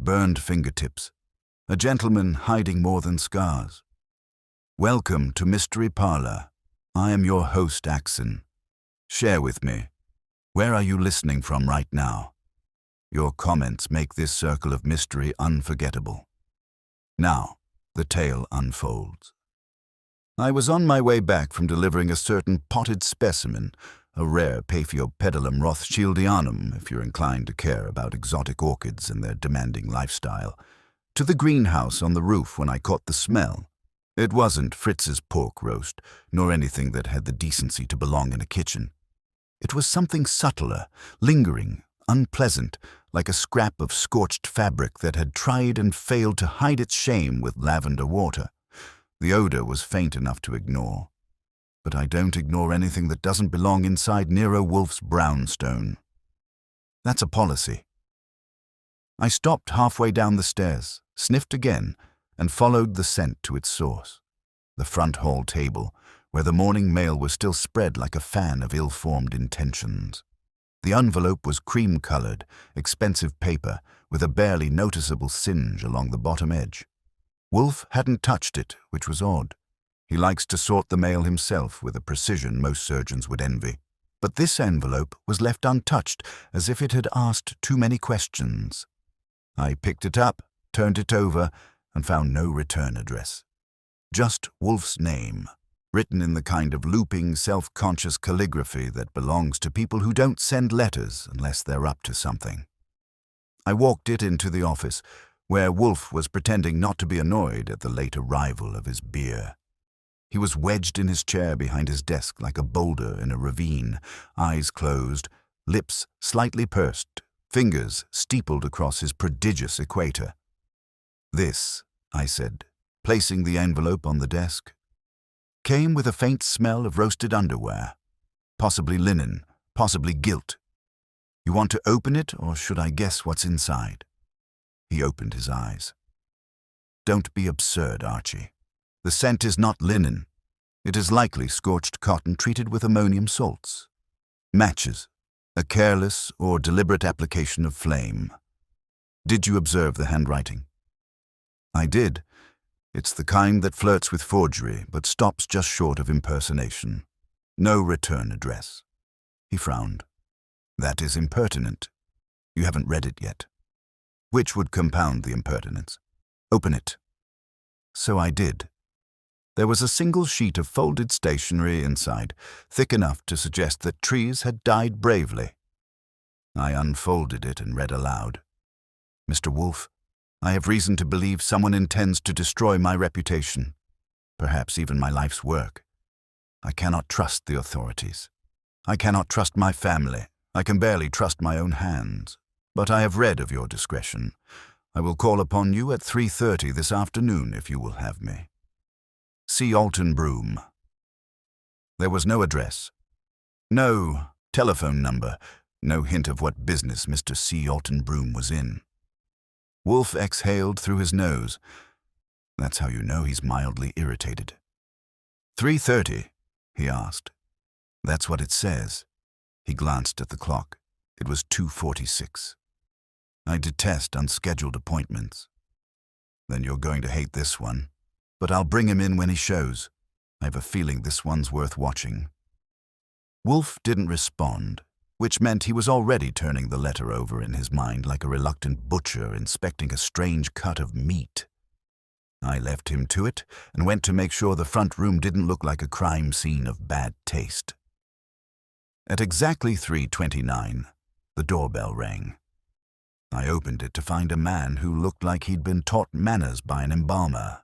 burned fingertips, a gentleman hiding more than scars. Welcome to Mystery Parlor. I am your host, Axen. Share with me. Where are you listening from right now? Your comments make this circle of mystery unforgettable. Now, the tale unfolds. I was on my way back from delivering a certain potted specimen, a rare Paphiopedilum rothschildianum, if you're inclined to care about exotic orchids and their demanding lifestyle, to the greenhouse on the roof when I caught the smell. It wasn't Fritz's pork roast, nor anything that had the decency to belong in a kitchen. It was something subtler, lingering, unpleasant, like a scrap of scorched fabric that had tried and failed to hide its shame with lavender water. The odor was faint enough to ignore. But I don't ignore anything that doesn't belong inside Nero Wolfe's brownstone. That's a policy. I stopped halfway down the stairs, sniffed again, and followed the scent to its source. The front hall table, where the morning mail was still spread like a fan of ill-formed intentions. The envelope was cream-colored, expensive paper with a barely noticeable singe along the bottom edge. Wolfe hadn't touched it, which was odd. He likes to sort the mail himself with a precision most surgeons would envy. But this envelope was left untouched, as if it had asked too many questions. I picked it up, turned it over, and found no return address. Just Wolfe's name, written in the kind of looping, self-conscious calligraphy that belongs to people who don't send letters unless they're up to something. I walked it into the office, where Wolfe was pretending not to be annoyed at the late arrival of his beer. He was wedged in his chair behind his desk like a boulder in a ravine, eyes closed, lips slightly pursed, fingers steepled across his prodigious equator. This, I said, placing the envelope on the desk, came with a faint smell of roasted underwear, possibly linen, possibly gilt. You want to open it, or should I guess what's inside? He opened his eyes. Don't be absurd, Archie. The scent is not linen. It is likely scorched cotton treated with ammonium salts. Matches, a careless or deliberate application of flame. Did you observe the handwriting? I did. It's the kind that flirts with forgery, but stops just short of impersonation. No return address. He frowned. That is impertinent. You haven't read it yet. Which would compound the impertinence. Open it. So I did. There was a single sheet of folded stationery inside, thick enough to suggest that trees had died bravely. I unfolded it and read aloud. Mr. Wolfe, I have reason to believe someone intends to destroy my reputation, perhaps even my life's work. I cannot trust the authorities. I cannot trust my family. I can barely trust my own hands. But I have read of your discretion. I will call upon you at 3:30 this afternoon if you will have me. C. Alton Broom. There was no address. No telephone number. No hint of what business Mr. C. Alton Broom was in. Wolfe exhaled through his nose. That's how you know he's mildly irritated. 3:30, he asked. That's what it says. He glanced at the clock. It was 2:46. I detest unscheduled appointments. Then you're going to hate this one. But I'll bring him in when he shows. I have a feeling this one's worth watching. Wolfe didn't respond, which meant he was already turning the letter over in his mind like a reluctant butcher inspecting a strange cut of meat. I left him to it and went to make sure the front room didn't look like a crime scene of bad taste. At exactly 3:29, the doorbell rang. I opened it to find a man who looked like he'd been taught manners by an embalmer.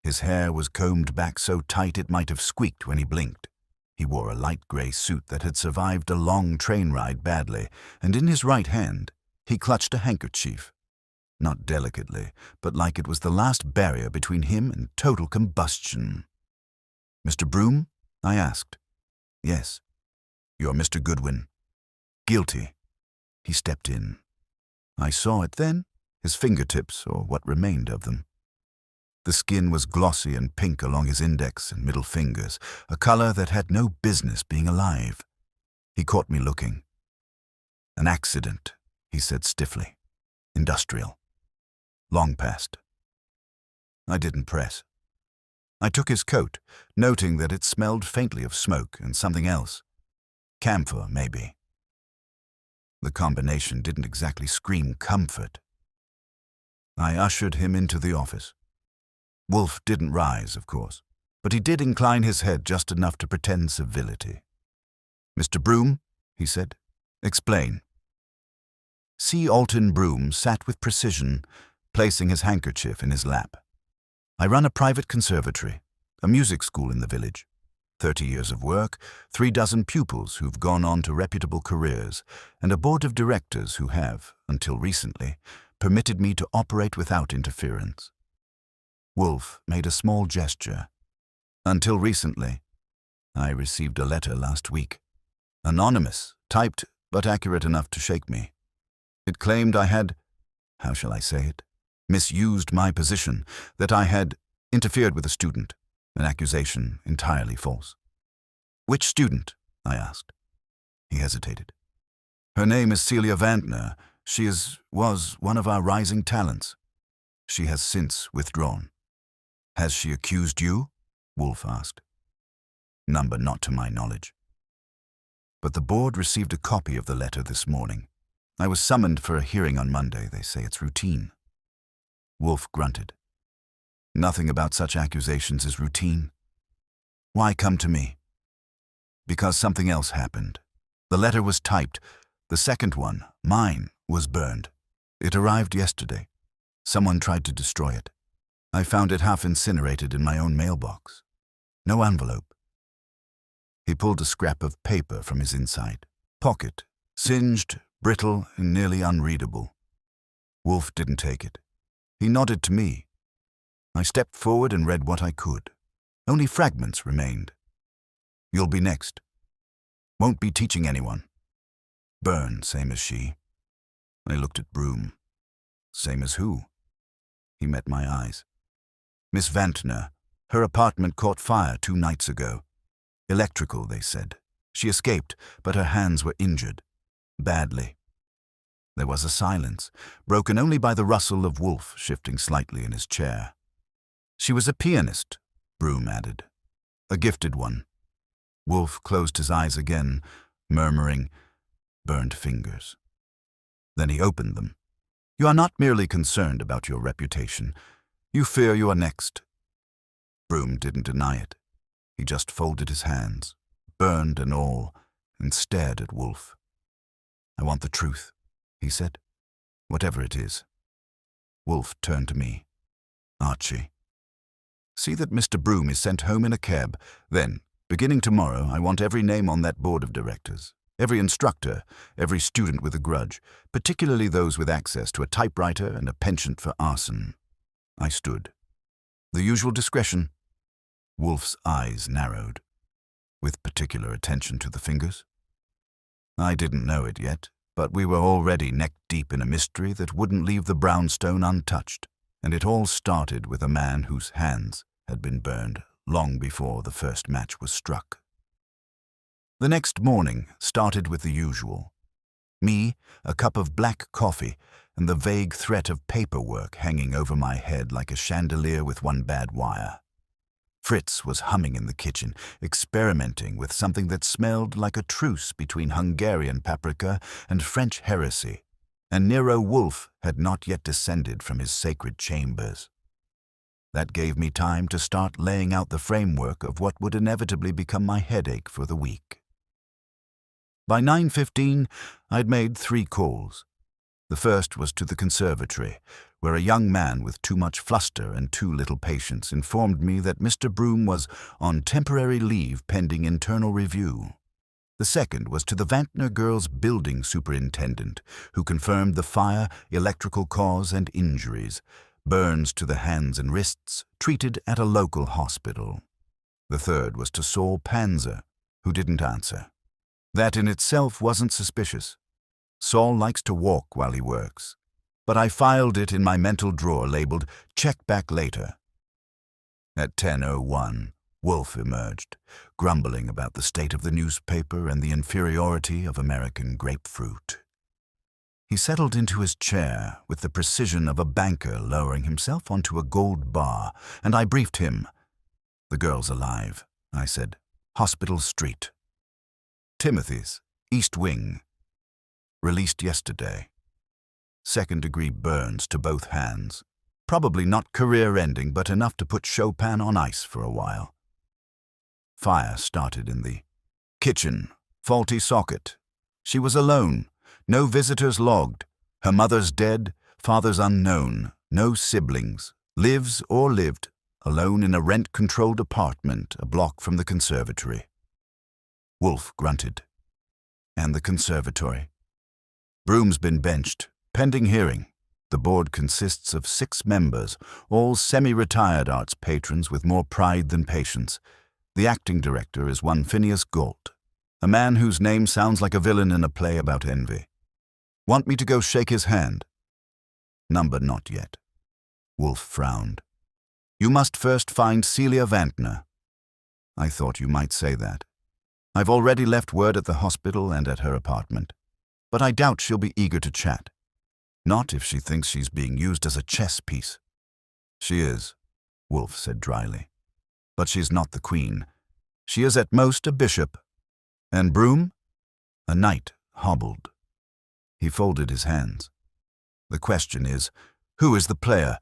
His hair was combed back so tight it might have squeaked when he blinked. He wore a light gray suit that had survived a long train ride badly, and in his right hand he clutched a handkerchief. Not delicately, but like it was the last barrier between him and total combustion. Mr. Broom? I asked. Yes. You're Mr. Goodwin. Guilty. He stepped in. I saw it then, his fingertips, or what remained of them. The skin was glossy and pink along his index and middle fingers, a color that had no business being alive. He caught me looking. An accident, he said stiffly. Industrial. Long past. I didn't press. I took his coat, noting that it smelled faintly of smoke and something else. Camphor, maybe. The combination didn't exactly scream comfort. I ushered him into the office. Wolfe didn't rise, of course, but he did incline his head just enough to pretend civility. "Mr. Broom," he said, "explain." C. Alton Broom sat with precision, placing his handkerchief in his lap. "I run a private conservatory, a music school in the village. 30 years of work, 3 dozen pupils who've gone on to reputable careers, and a board of directors who have, until recently, permitted me to operate without interference." Wolfe made a small gesture. "Until recently. I received a letter last week. Anonymous, typed, but accurate enough to shake me. It claimed I had, how shall I say it, misused my position, that I had interfered with a student, an accusation entirely false." "Which student?" I asked. He hesitated. "Her name is Celia Vantner. She was one of our rising talents. She has since withdrawn." "Has she accused you?" Wolfe asked. "Number not to my knowledge. But the board received a copy of the letter this morning. I was summoned for a hearing on Monday. They say it's routine." Wolfe grunted. "Nothing about such accusations is routine. Why come to me?" "Because something else happened. The letter was typed. The second one, mine, was burned. It arrived yesterday. Someone tried to destroy it. I found it half incinerated in my own mailbox. No envelope." He pulled a scrap of paper from his inside pocket, singed, brittle, and nearly unreadable. Wolfe didn't take it. He nodded to me. I stepped forward and read what I could. Only fragments remained. "You'll be next. Won't be teaching anyone. Burn, same as she." I looked at Broom. "Same as who?" He met my eyes. "Miss Vantner. Her apartment caught fire 2 nights ago. Electrical, they said. She escaped, but her hands were injured. Badly." There was a silence, broken only by the rustle of Wolfe shifting slightly in his chair. "She was a pianist," Broom added. "A gifted one." Wolfe closed his eyes again, murmuring, "Burned fingers." Then he opened them. "You are not merely concerned about your reputation. You fear you are next." Broom didn't deny it. He just folded his hands, burned and all, and stared at Wolfe. "I want the truth," he said, "whatever it is." Wolfe turned to me. "Archie, see that Mr. Broom is sent home in a cab. Then, beginning tomorrow, I want every name on that board of directors, every instructor, every student with a grudge, particularly those with access to a typewriter and a penchant for arson." I stood. "The usual discretion." Wolfe's eyes narrowed. "With particular attention to the fingers?" I didn't know it yet, but we were already neck-deep in a mystery that wouldn't leave the brownstone untouched, and it all started with a man whose hands had been burned long before the first match was struck. The next morning started with the usual. Me, a cup of black coffee, and the vague threat of paperwork hanging over my head like a chandelier with one bad wire. Fritz was humming in the kitchen, experimenting with something that smelled like a truce between Hungarian paprika and French heresy, and Nero Wolfe had not yet descended from his sacred chambers. That gave me time to start laying out the framework of what would inevitably become my headache for the week. By 9:15, I'd made 3 calls. The first was to the conservatory, where a young man with too much fluster and too little patience informed me that Mr. Broom was on temporary leave pending internal review. The second was to the Vantner girls' building superintendent, who confirmed the fire, electrical cause, and injuries, burns to the hands and wrists, treated at a local hospital. The third was to Saul Panzer, who didn't answer. That in itself wasn't suspicious. Saul likes to walk while he works, but I filed it in my mental drawer labeled "Check Back Later." At 10:01, Wolfe emerged, grumbling about the state of the newspaper and the inferiority of American grapefruit. He settled into his chair with the precision of a banker lowering himself onto a gold bar, and I briefed him. "The girl's alive," I said. "Hospital Street. Timothy's, East Wing. Released yesterday. Second-degree burns to both hands. Probably not career-ending, but enough to put Chopin on ice for a while." Fire started in the kitchen. Faulty socket. She was alone. No visitors logged. Her mother's dead, father's unknown. No siblings. Lives or lived, alone in a rent-controlled apartment a block from the conservatory. Wolfe grunted. "And the conservatory?" "Broom's been benched, pending hearing. The board consists of 6 members, all semi-retired arts patrons with more pride than patience. The acting director is one Phineas Galt, a man whose name sounds like a villain in a play about envy. Want me to go shake his hand?" "Number not yet." Wolfe frowned. "You must first find Celia Vantner." "I thought you might say that. I've already left word at the hospital and at her apartment, but I doubt she'll be eager to chat. Not if she thinks she's being used as a chess piece." "She is," Wolfe said dryly. "But she's not the queen. She is at most a bishop. And Broom? A knight, hobbled." He folded his hands. "The question is, who is the player?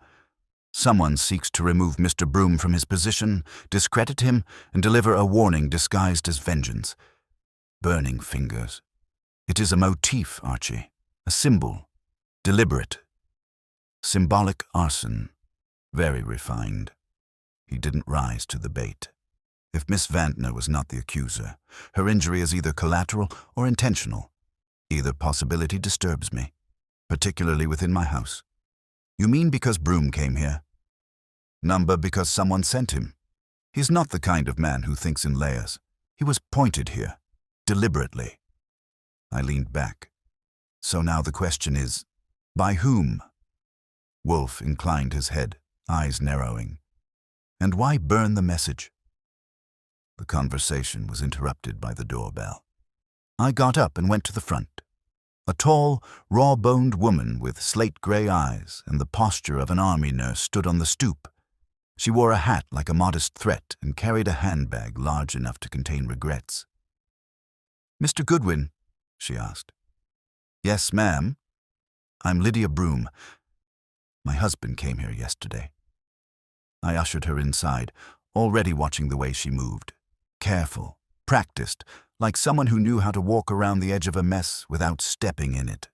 Someone seeks to remove Mr. Broom from his position, discredit him, and deliver a warning disguised as vengeance. Burning fingers. It is a motif, Archie, a symbol, deliberate. Symbolic arson, very refined." He didn't rise to the bait. "If Miss Vantner was not the accuser, her injury is either collateral or intentional. Either possibility disturbs me, particularly within my house." "You mean because Broom came here?" "Number because someone sent him. He's not the kind of man who thinks in layers. He was pointed here, deliberately." I leaned back. "So now the question is, by whom?" Wolfe inclined his head, eyes narrowing. "And why burn the message?" The conversation was interrupted by the doorbell. I got up and went to the front. A tall, raw-boned woman with slate-gray eyes and the posture of an army nurse stood on the stoop. She wore a hat like a modest threat and carried a handbag large enough to contain regrets. "Mr. Goodwin?" she asked. "Yes, ma'am." "I'm Lydia Broom. My husband came here yesterday." I ushered her inside, already watching the way she moved. Careful, practiced, like someone who knew how to walk around the edge of a mess without stepping in it.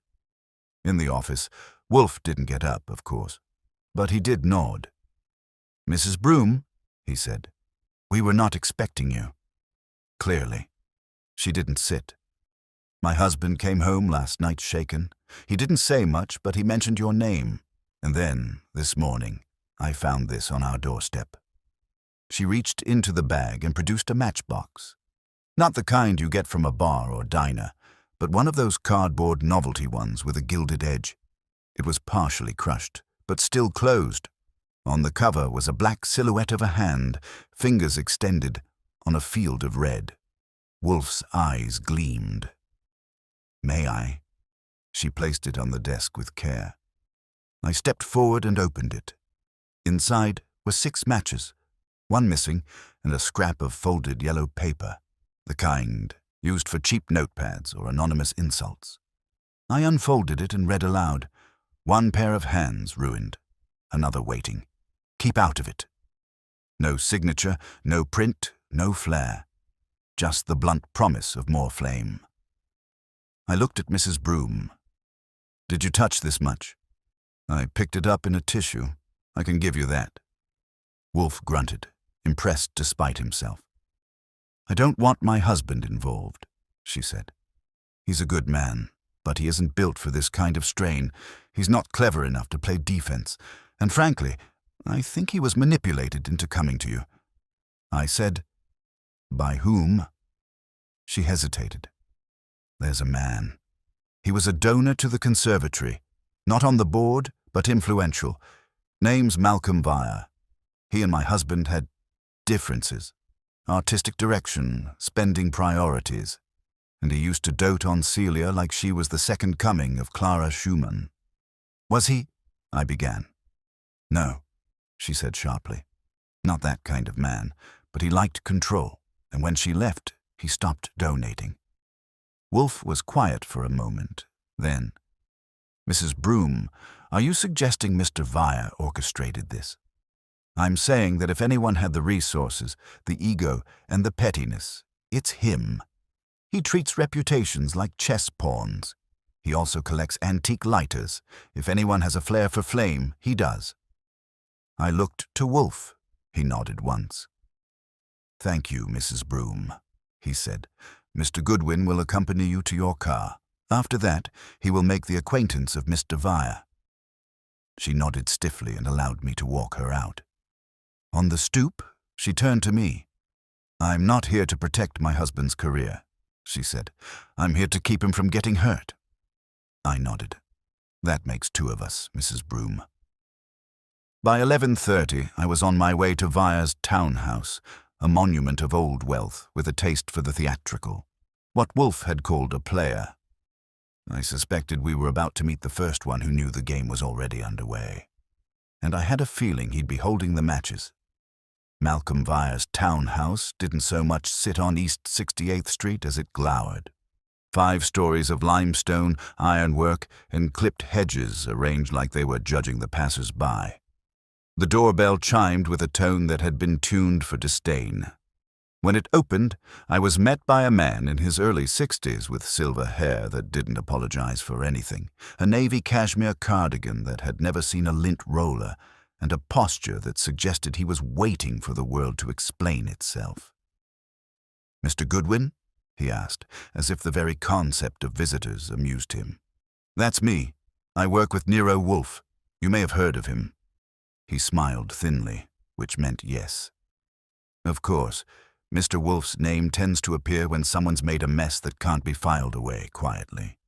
In the office, Wolfe didn't get up, of course, but he did nod. "Mrs. Broom," he said, "we were not expecting you." Clearly. She didn't sit. "My husband came home last night shaken. He didn't say much, but he mentioned your name. And then, this morning, I found this on our doorstep." She reached into the bag and produced a matchbox. Not the kind you get from a bar or diner, but one of those cardboard novelty ones with a gilded edge. It was partially crushed, but still closed. On the cover was a black silhouette of a hand, fingers extended, on a field of red. Wolfe's eyes gleamed. "May I?" She placed it on the desk with care. I stepped forward and opened it. Inside were 6 matches, 1 missing, and a scrap of folded yellow paper, the kind used for cheap notepads or anonymous insults. I unfolded it and read aloud. "One pair of hands ruined, another waiting. Keep out of it." No signature, no print, no flair. Just the blunt promise of more flame. I looked at Mrs. Broom. "Did you touch this much?" "I picked it up in a tissue. I can give you that." Wolfe grunted, impressed despite himself. "I don't want my husband involved," she said. "He's a good man, but he isn't built for this kind of strain. He's not clever enough to play defense, and frankly, I think he was manipulated into coming to you." I said, "By whom?" She hesitated. "There's a man. He was a donor to the conservatory, not on the board, but influential. Name's Malcolm Vire. He and my husband had differences. Artistic direction, spending priorities. and he used to dote on Celia like she was the second coming of Clara Schumann. Was he? I began. No, she said sharply. Not that kind of man, but he liked control, and when she left, he stopped donating. Wolfe was quiet for a moment. Then, Mrs. Broom, are you suggesting Mr. Vire orchestrated this? I'm saying that if anyone had the resources, the ego, and the pettiness, it's him. He treats reputations like chess pawns. He also collects antique lighters. If anyone has a flair for flame, he does. I looked to Wolfe. He nodded once. Thank you, Mrs. Broom, he said. Mr. Goodwin will accompany you to your car. After that, he will make the acquaintance of Mr. Vire. She nodded stiffly and allowed me to walk her out. On the stoop, she turned to me. I'm not here to protect my husband's career, she said. I'm here to keep him from getting hurt. I nodded. That makes two of us, Mrs. Broom. By 11:30, I was on my way to Vire's townhouse, a monument of old wealth with a taste for the theatrical, what Wolfe had called a player. I suspected we were about to meet the first one who knew the game was already underway, and I had a feeling he'd be holding the matches. Malcolm Vire's townhouse didn't so much sit on East 68th Street as it glowered. 5 stories of limestone, ironwork, and clipped hedges arranged like they were judging the passers-by. The doorbell chimed with a tone that had been tuned for disdain. When it opened, I was met by a man in his early 60s with silver hair that didn't apologize for anything, a navy cashmere cardigan that had never seen a lint roller, and a posture that suggested he was waiting for the world to explain itself. Mr. Goodwin? He asked, as if the very concept of visitors amused him. That's me. I work with Nero Wolfe. You may have heard of him. He smiled thinly, which meant yes. Of course, Mr. Wolfe's name tends to appear when someone's made a mess that can't be filed away quietly.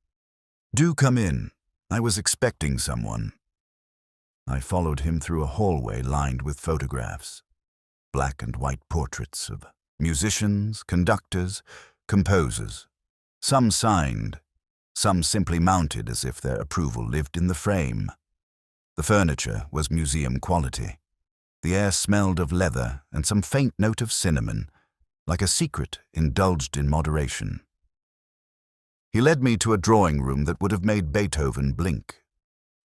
Do come in. I was expecting someone. I followed him through a hallway lined with photographs, black and white portraits of musicians, conductors, composers, some signed, some simply mounted as if their approval lived in the frame. The furniture was museum quality. The air smelled of leather and some faint note of cinnamon, like a secret indulged in moderation. He led me to a drawing room that would have made Beethoven blink.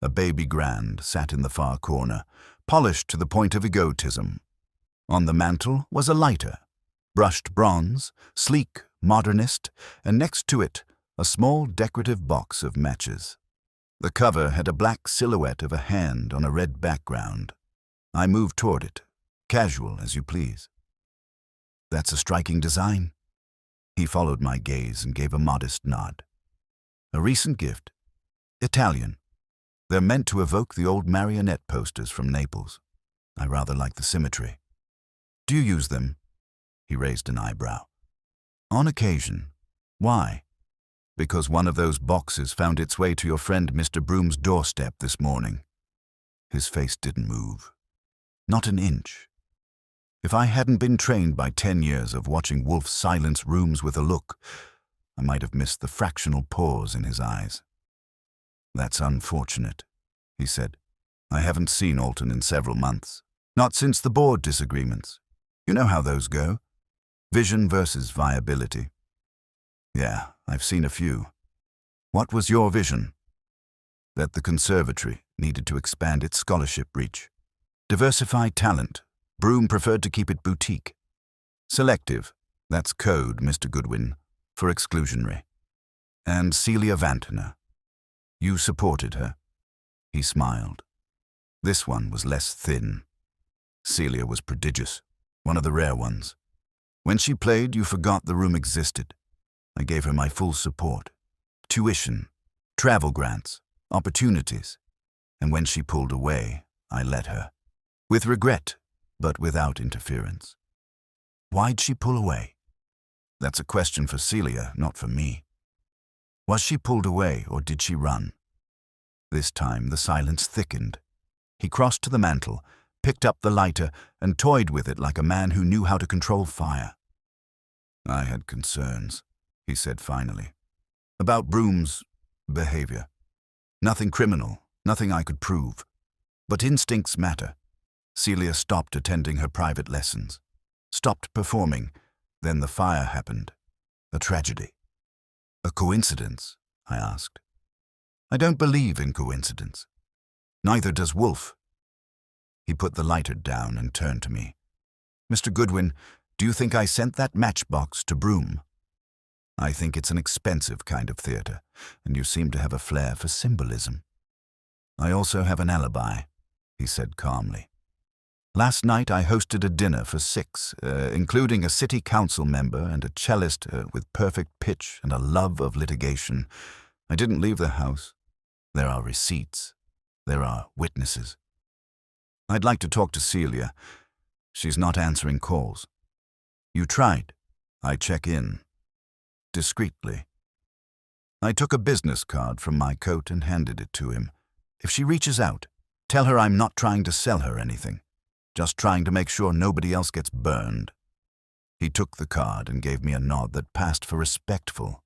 A baby grand sat in the far corner, polished to the point of egotism. On the mantel was a lighter, brushed bronze, sleek, modernist, and next to it a small decorative box of matches. The cover had a black silhouette of a hand on a red background. I moved toward it, casual as you please. That's a striking design. He followed my gaze and gave a modest nod. A recent gift. Italian. They're meant to evoke the old marionette posters from Naples. I rather like the symmetry. Do you use them? He raised an eyebrow. On occasion. Why? Because one of those boxes found its way to your friend Mr. Broom's doorstep this morning. His face didn't move. Not an inch. If I hadn't been trained by 10 years of watching Wolfe silence rooms with a look, I might have missed the fractional pause in his eyes. That's unfortunate, he said. I haven't seen Alton in several months. Not since the board disagreements. You know how those go. Vision versus viability. Yeah, I've seen a few. What was your vision? That the conservatory needed to expand its scholarship reach. Diversify talent. Broom preferred to keep it boutique. Selective. That's code, Mr. Goodwin, for exclusionary. And Celia Vantner. You supported her. He smiled. This one was less thin. Celia was prodigious, one of the rare ones. When she played, you forgot the room existed. I gave her my full support. Tuition, travel grants, opportunities. And when she pulled away, I let her. With regret, but without interference. Why'd she pull away? That's a question for Celia, not for me. Was she pulled away, or did she run? This time the silence thickened. He crossed to the mantel, picked up the lighter, and toyed with it like a man who knew how to control fire. I had concerns, he said finally. About Broom's behavior. Nothing criminal, nothing I could prove. But instincts matter. Celia stopped attending her private lessons. Stopped performing. Then the fire happened. A tragedy. A coincidence? I asked. I don't believe in coincidence. Neither does Wolfe. He put the lighter down and turned to me. Mr. Goodwin, do you think I sent that matchbox to Broom? I think it's an expensive kind of theater, and you seem to have a flair for symbolism. I also have an alibi, he said calmly. Last night I hosted a dinner for 6, including a city council member and a cellist with perfect pitch and a love of litigation. I didn't leave the house. There are receipts. There are witnesses. I'd like to talk to Celia. She's not answering calls. You tried. I check in. Discreetly. I took a business card from my coat and handed it to him. If she reaches out, tell her I'm not trying to sell her anything. Just trying to make sure nobody else gets burned. He took the card and gave me a nod that passed for respectful.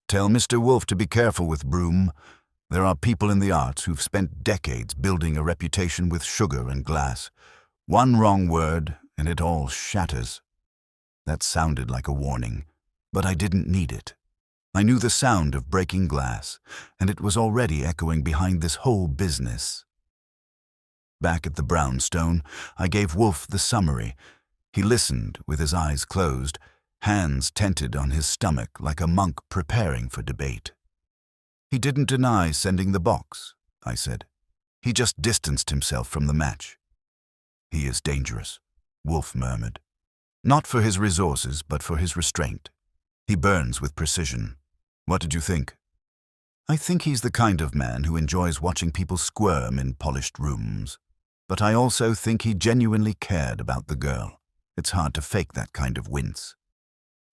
Tell Mr. Wolfe to be careful with Broom. There are people in the arts who've spent decades building a reputation with sugar and glass. One wrong word, and it all shatters. That sounded like a warning, but I didn't need it. I knew the sound of breaking glass, and it was already echoing behind this whole business. Back at the brownstone, I gave Wolfe the summary. He listened with his eyes closed, hands tented on his stomach like a monk preparing for debate. He didn't deny sending the box, I said. He just distanced himself from the match. He is dangerous, Wolfe murmured. Not for his resources, but for his restraint. He burns with precision. What did you think? I think he's the kind of man who enjoys watching people squirm in polished rooms. But I also think he genuinely cared about the girl. It's hard to fake that kind of wince.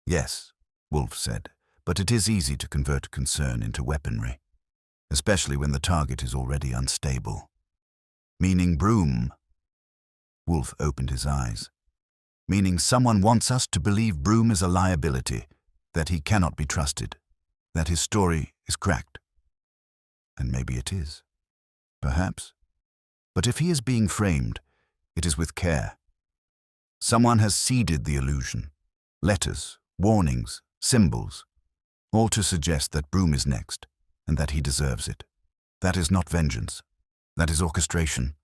Yes, Wolfe said, but it is easy to convert concern into weaponry, especially when the target is already unstable. Meaning Broom. Wolfe opened his eyes. Meaning someone wants us to believe Broom is a liability, that he cannot be trusted, that his story is cracked. And maybe it is. Perhaps. But if he is being framed, it is with care. Someone has seeded the illusion. Letters, warnings, symbols, all to suggest that Broom is next, and that he deserves it. That is not vengeance. That is orchestration.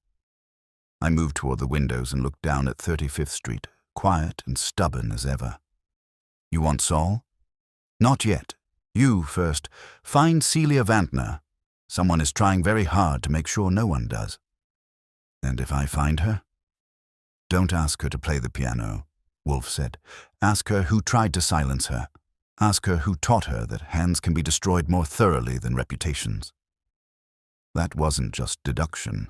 I moved toward the windows and looked down at 35th Street, quiet and stubborn as ever. You want Saul? Not yet. You first. Find Celia Vantner. Someone is trying very hard to make sure no one does. And if I find her? Don't ask her to play the piano, Wolfe said. Ask her who tried to silence her. Ask her who taught her that hands can be destroyed more thoroughly than reputations. That wasn't just deduction.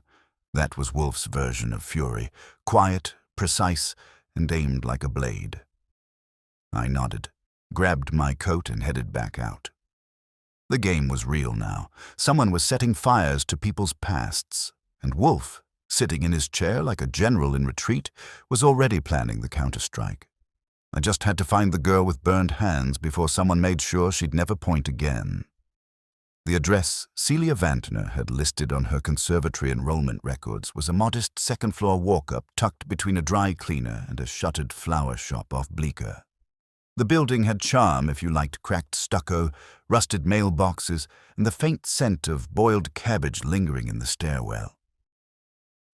That was Wolfe's version of fury, quiet, precise, and aimed like a blade. I nodded, grabbed my coat and headed back out. The game was real now. Someone was setting fires to people's pasts, and Wolfe, sitting in his chair like a general in retreat, was already planning the counterstrike. I just had to find the girl with burned hands before someone made sure she'd never point again. The address Celia Vantner had listed on her conservatory enrollment records was a modest second-floor walk-up tucked between a dry cleaner and a shuttered flower shop off Bleecker. The building had charm if you liked cracked stucco, rusted mailboxes, and the faint scent of boiled cabbage lingering in the stairwell.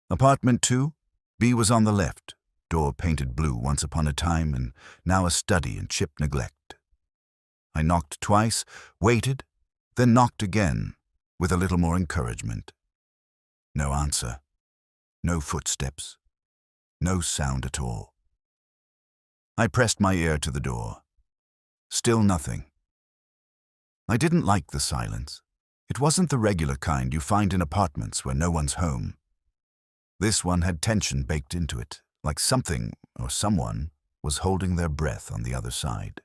Apartment 2, B was on the left, door painted blue once upon a time and now a study in chipped neglect. I knocked twice, waited, then knocked again, with a little more encouragement. No answer. No footsteps. No sound at all. I pressed my ear to the door. Still nothing. I didn't like the silence. It wasn't the regular kind you find in apartments where no one's home. This one had tension baked into it, like something or someone was holding their breath on the other side.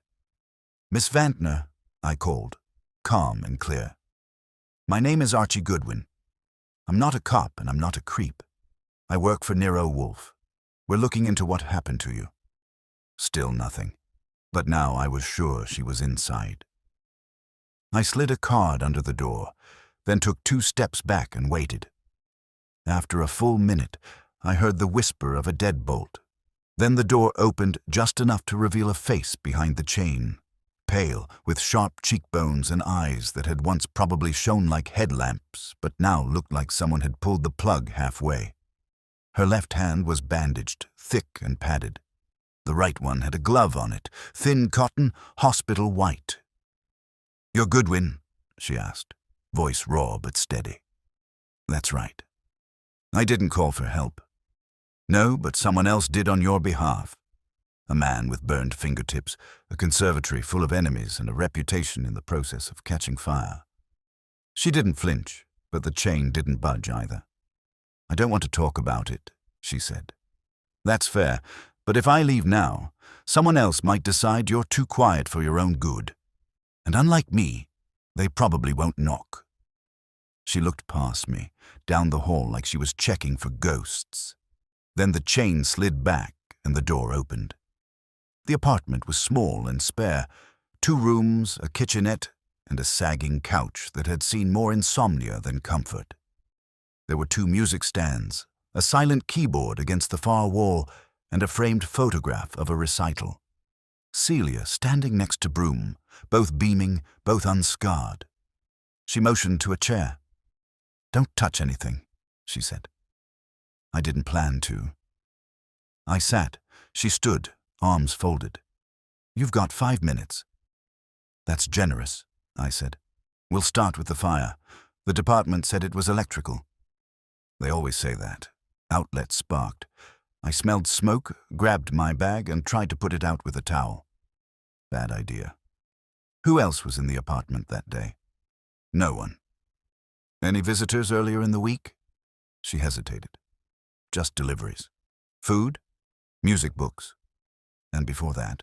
Miss Vantner, I called, calm and clear. My name is Archie Goodwin. I'm not a cop and I'm not a creep. I work for Nero Wolfe. We're looking into what happened to you. Still nothing. But now I was sure she was inside. I slid a card under the door, then took 2 steps back and waited. After a full minute, I heard the whisper of a deadbolt. Then the door opened just enough to reveal a face behind the chain, pale, with sharp cheekbones and eyes that had once probably shone like headlamps, but now looked like someone had pulled the plug halfway. Her left hand was bandaged, thick and padded. The right one had a glove on it, thin cotton, hospital white. "You're Goodwin?" she asked, voice raw but steady. "That's right. I didn't call for help. No, but someone else did on your behalf. A man with burned fingertips, a conservatory full of enemies, and a reputation in the process of catching fire." She didn't flinch, but the chain didn't budge either. "I don't want to talk about it," she said. "That's fair, but if I leave now, someone else might decide you're too quiet for your own good. And unlike me, they probably won't knock." She looked past me, down the hall like she was checking for ghosts. Then the chain slid back and the door opened. The apartment was small and spare, 2 rooms, a kitchenette, and a sagging couch that had seen more insomnia than comfort. There were 2 music stands, a silent keyboard against the far wall, and a framed photograph of a recital. Celia standing next to Broom, both beaming, both unscarred. She motioned to a chair. "Don't touch anything," she said. I didn't plan to. I sat. She stood, arms folded. "You've got 5 minutes." "That's generous," I said. "We'll start with the fire. The department said it was electrical." They always say that. Outlet sparked. I smelled smoke, grabbed my bag, and tried to put it out with a towel. Bad idea. Who else was in the apartment that day? No one. Any visitors earlier in the week? She hesitated. Just deliveries. Food? Music books. And before that,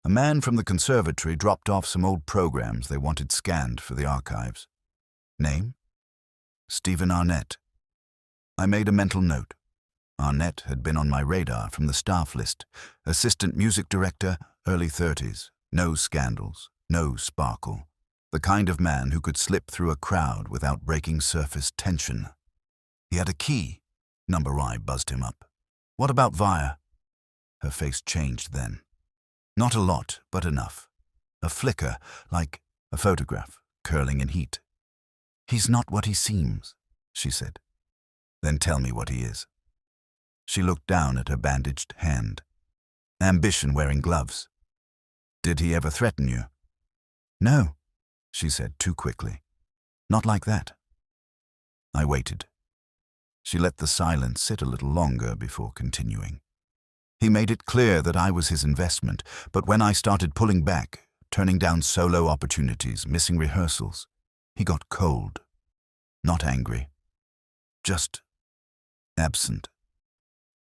a man from the conservatory dropped off some old programs they wanted scanned for the archives. Name? Stephen Arnett. I made a mental note. Arnett had been on my radar from the staff list. Assistant music director, early 30s. No scandals, no sparkle. The kind of man who could slip through a crowd without breaking surface tension. He had a key. Number I buzzed him up. What about Via? Her face changed then. Not a lot, but enough. A flicker, like a photograph, curling in heat. "He's not what he seems," she said. "Then tell me what he is." She looked down at her bandaged hand. "Ambition wearing gloves. Did he ever threaten you?" "No," she said too quickly. "Not like that." I waited. She let the silence sit a little longer before continuing. He made it clear that I was his investment, but when I started pulling back, turning down solo opportunities, missing rehearsals, he got cold. Not angry. Just absent.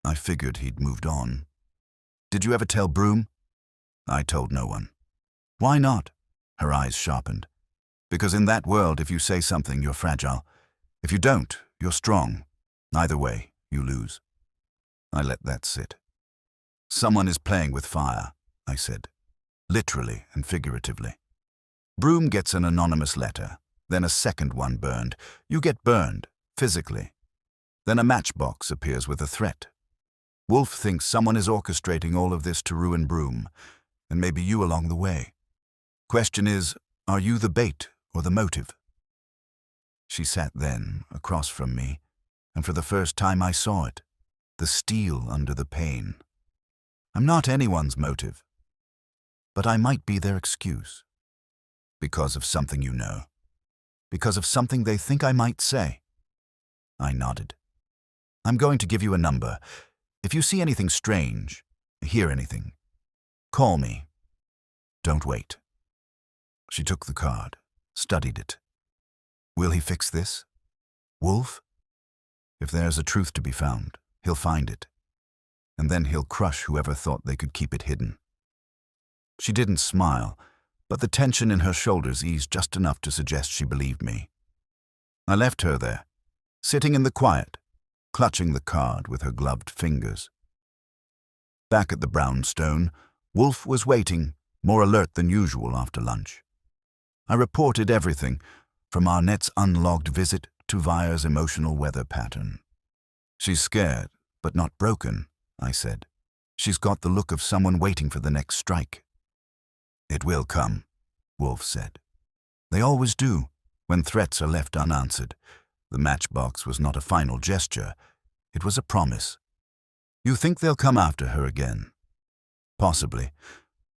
I figured he'd moved on. "Did you ever tell Broom?" I told no one. "Why not?" Her eyes sharpened. "Because in that world, if you say something, you're fragile. If you don't, you're strong. Either way, you lose." I let that sit. "Someone is playing with fire," I said, literally and figuratively. Broom gets an anonymous letter, then a second one burned. You get burned, physically. Then a matchbox appears with a threat. Wolfe thinks someone is orchestrating all of this to ruin Broom, and maybe you along the way. Question is, are you the bait or the motive? She sat then, across from me, and for the first time I saw it, the steel under the pain. I'm not anyone's motive, but I might be their excuse. Because of something you know. Because of something they think I might say. I nodded. "I'm going to give you a number. If you see anything strange, hear anything, call me. Don't wait." She took the card, studied it. Will he fix this? Wolfe? If there's a truth to be found, he'll find it. And then he'll crush whoever thought they could keep it hidden. She didn't smile, but the tension in her shoulders eased just enough to suggest she believed me. I left her there, sitting in the quiet, clutching the card with her gloved fingers. Back at the brownstone, Wolfe was waiting, more alert than usual after lunch. I reported everything, from Arnett's unlogged visit to Vire's emotional weather pattern. "She's scared, but not broken," I said. "She's got the look of someone waiting for the next strike." "It will come," Wolfe said. "They always do, when threats are left unanswered." The matchbox was not a final gesture. It was a promise. "You think they'll come after her again?" "Possibly,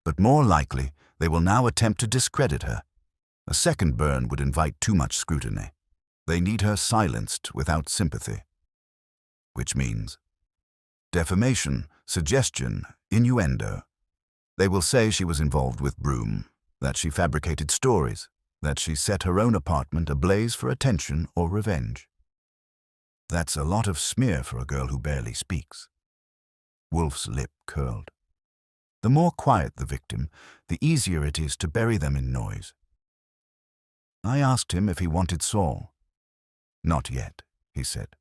but more likely they will now attempt to discredit her. A second burn would invite too much scrutiny. They need her silenced without sympathy." "Which means?" "Defamation, suggestion, innuendo. They will say she was involved with Broom, that she fabricated stories, that she set her own apartment ablaze for attention or revenge." "That's a lot of smear for a girl who barely speaks." Wolfe's lip curled. "The more quiet the victim, the easier it is to bury them in noise." I asked him if he wanted Saul. "Not yet," he said.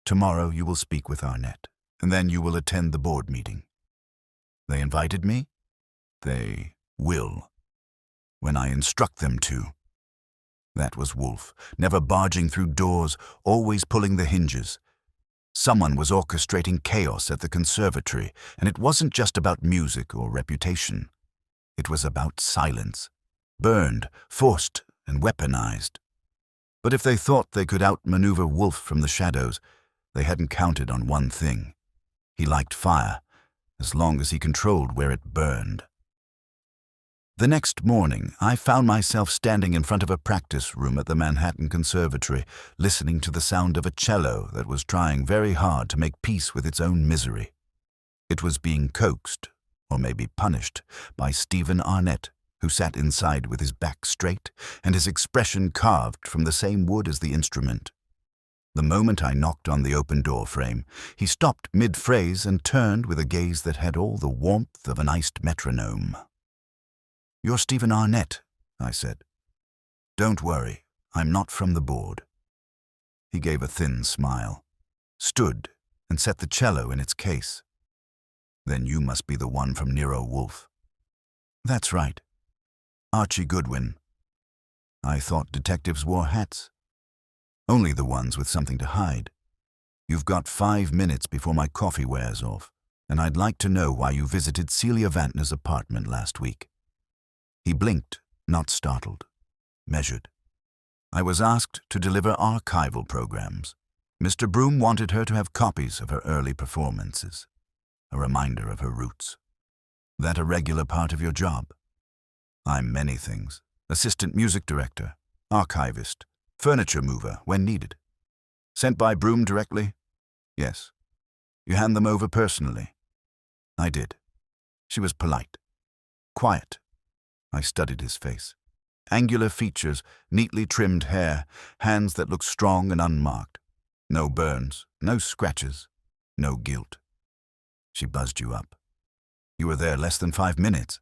"Tomorrow you will speak with Arnett, and then you will attend the board meeting." "They invited me?" "They will, when I instruct them to." That was Wolfe, never barging through doors, always pulling the hinges. Someone was orchestrating chaos at the conservatory, and it wasn't just about music or reputation. It was about silence, burned, forced, and weaponized. But if they thought they could outmaneuver Wolfe from the shadows, they hadn't counted on one thing. He liked fire, as long as he controlled where it burned. The next morning, I found myself standing in front of a practice room at the Manhattan Conservatory, listening to the sound of a cello that was trying very hard to make peace with its own misery. It was being coaxed, or maybe punished, by Stephen Arnett, who sat inside with his back straight and his expression carved from the same wood as the instrument. The moment I knocked on the open door frame, he stopped mid-phrase and turned with a gaze that had all the warmth of an iced metronome. "You're Stephen Arnett," I said. "Don't worry, I'm not from the board." He gave a thin smile, stood, and set the cello in its case. "Then you must be the one from Nero Wolfe." "That's right. Archie Goodwin." "I thought detectives wore hats." "Only the ones with something to hide. You've got 5 minutes before my coffee wears off, and I'd like to know why you visited Celia Vantner's apartment last week." He blinked, not startled, measured. "I was asked to deliver archival programs. Mr. Broom wanted her to have copies of her early performances, a reminder of her roots." "That a regular part of your job?" "I'm many things. Assistant music director, archivist, furniture mover when needed." "Sent by Broom directly?" "Yes." "You hand them over personally?" "I did." She was polite. Quiet. I studied his face. Angular features, neatly trimmed hair, hands that looked strong and unmarked. No burns, no scratches, no guilt. "She buzzed you up. You were there less than 5 minutes."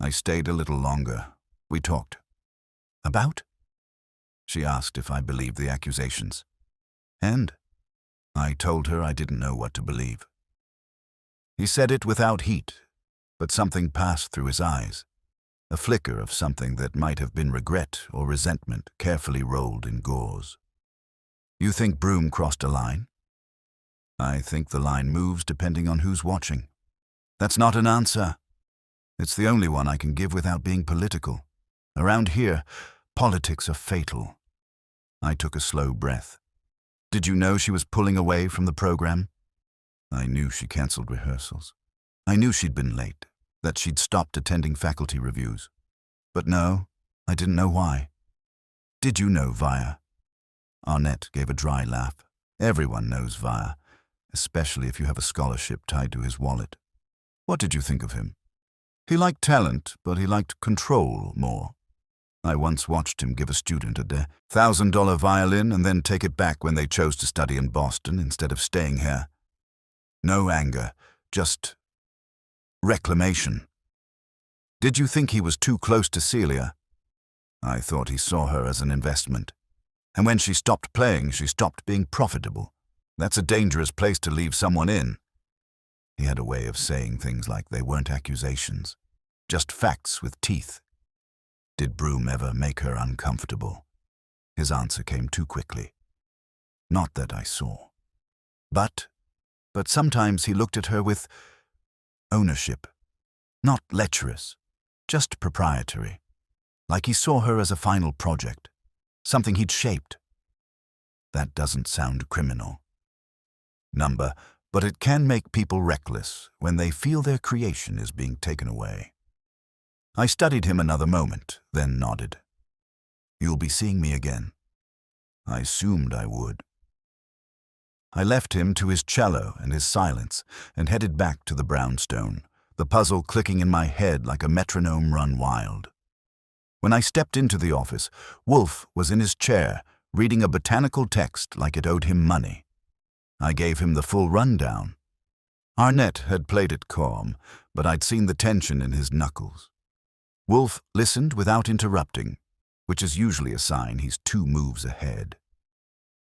"I stayed a little longer. We talked." "About?" "She asked if I believed the accusations." "And?" "I told her I didn't know what to believe." He said it without heat, but something passed through his eyes. A flicker of something that might have been regret or resentment carefully rolled in gauze. "You think Broom crossed a line?" "I think the line moves depending on who's watching." "That's not an answer." "It's the only one I can give without being political. Around here, politics are fatal." I took a slow breath. "Did you know she was pulling away from the program?" "I knew she canceled rehearsals. I knew she'd been late, that she'd stopped attending faculty reviews. But no, I didn't know why." "Did you know Vire?" Arnett gave a dry laugh. "Everyone knows Vire, especially if you have a scholarship tied to his wallet." "What did you think of him?" "He liked talent, but he liked control more. I once watched him give a student a $1,000 violin and then take it back when they chose to study in Boston instead of staying here. No anger, just reclamation." "Did you think he was too close to Celia?" "I thought he saw her as an investment. And when she stopped playing, she stopped being profitable. That's a dangerous place to leave someone in." He had a way of saying things like they weren't accusations, just facts with teeth. Did Broom ever make her uncomfortable? His answer came too quickly. Not that I saw. But sometimes he looked at her with ownership. Not lecherous, just proprietary. Like he saw her as a final project, something he'd shaped. That doesn't sound criminal. But it can make people reckless when they feel their creation is being taken away. I studied him another moment, then nodded. You'll be seeing me again. I assumed I would. I left him to his cello and his silence and headed back to the brownstone, the puzzle clicking in my head like a metronome run wild. When I stepped into the office, Wolfe was in his chair, reading a botanical text like it owed him money. I gave him the full rundown. Arnett had played it calm, but I'd seen the tension in his knuckles. Wolfe listened without interrupting, which is usually a sign he's 2 moves ahead.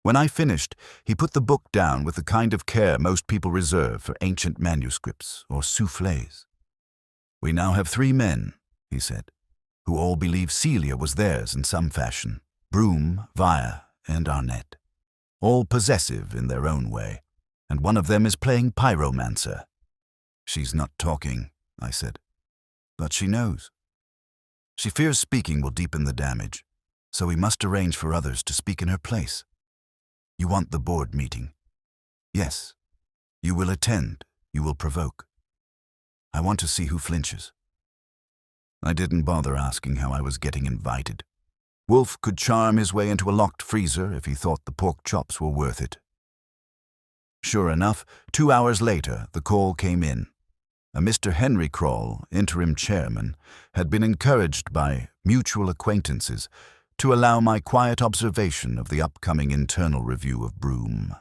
When I finished, he put the book down with the kind of care most people reserve for ancient manuscripts or soufflés. We now have 3 men, he said, who all believe Celia was theirs in some fashion. Broom, Vire, and Arnett. All possessive in their own way, and one of them is playing pyromancer. She's not talking, I said, but she knows. She fears speaking will deepen the damage, so we must arrange for others to speak in her place. You want the board meeting? Yes. You will attend. You will provoke. I want to see who flinches. I didn't bother asking how I was getting invited. Wolfe could charm his way into a locked freezer if he thought the pork chops were worth it. Sure enough, 2 hours later, the call came in. A Mr. Henry Kroll, interim chairman, had been encouraged by mutual acquaintances to allow my quiet observation of the upcoming internal review of Broom.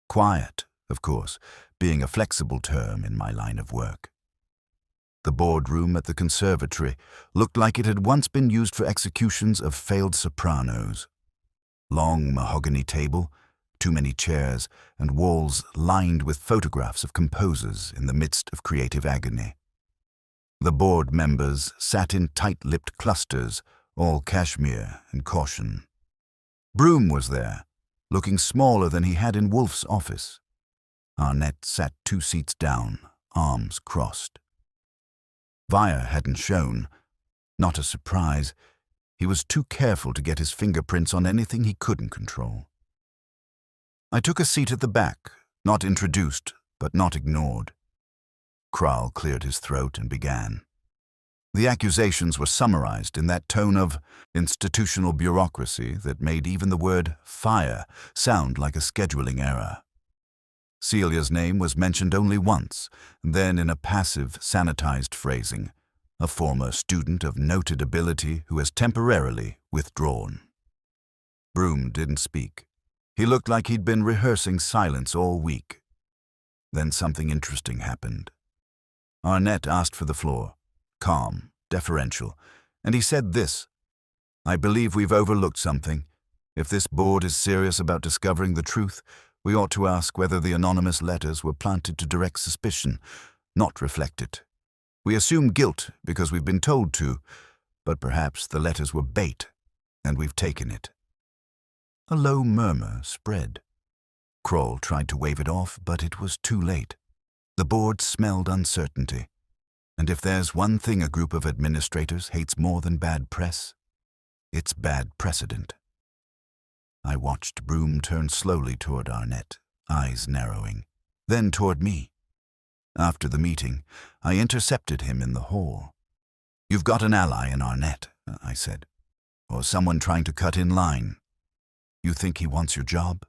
Quiet, of course, being a flexible term in my line of work. The boardroom at the conservatory looked like it had once been used for executions of failed sopranos. Long mahogany table, too many chairs, and walls lined with photographs of composers in the midst of creative agony. The board members sat in tight-lipped clusters, all cashmere and caution. Broom was there, looking smaller than he had in Wolfe's office. Arnett sat 2 seats down, arms crossed. Vire hadn't shown. Not a surprise. He was too careful to get his fingerprints on anything he couldn't control. I took a seat at the back, not introduced, but not ignored. Kroll cleared his throat and began. The accusations were summarized in that tone of institutional bureaucracy that made even the word fire sound like a scheduling error. Celia's name was mentioned only once, then in a passive, sanitized phrasing, a former student of noted ability who has temporarily withdrawn. Broom didn't speak. He looked like he'd been rehearsing silence all week. Then something interesting happened. Arnett asked for the floor, calm, deferential, and he said this: I believe we've overlooked something. If this board is serious about discovering the truth, we ought to ask whether the anonymous letters were planted to direct suspicion, not reflect it. We assume guilt because we've been told to, but perhaps the letters were bait, and we've taken it. A low murmur spread. Kroll tried to wave it off, but it was too late. The board smelled uncertainty. And if there's one thing a group of administrators hates more than bad press, it's bad precedent. I watched Broom turn slowly toward Arnett, eyes narrowing, then toward me. After the meeting, I intercepted him in the hall. You've got an ally in Arnett, I said, or someone trying to cut in line. You think he wants your job?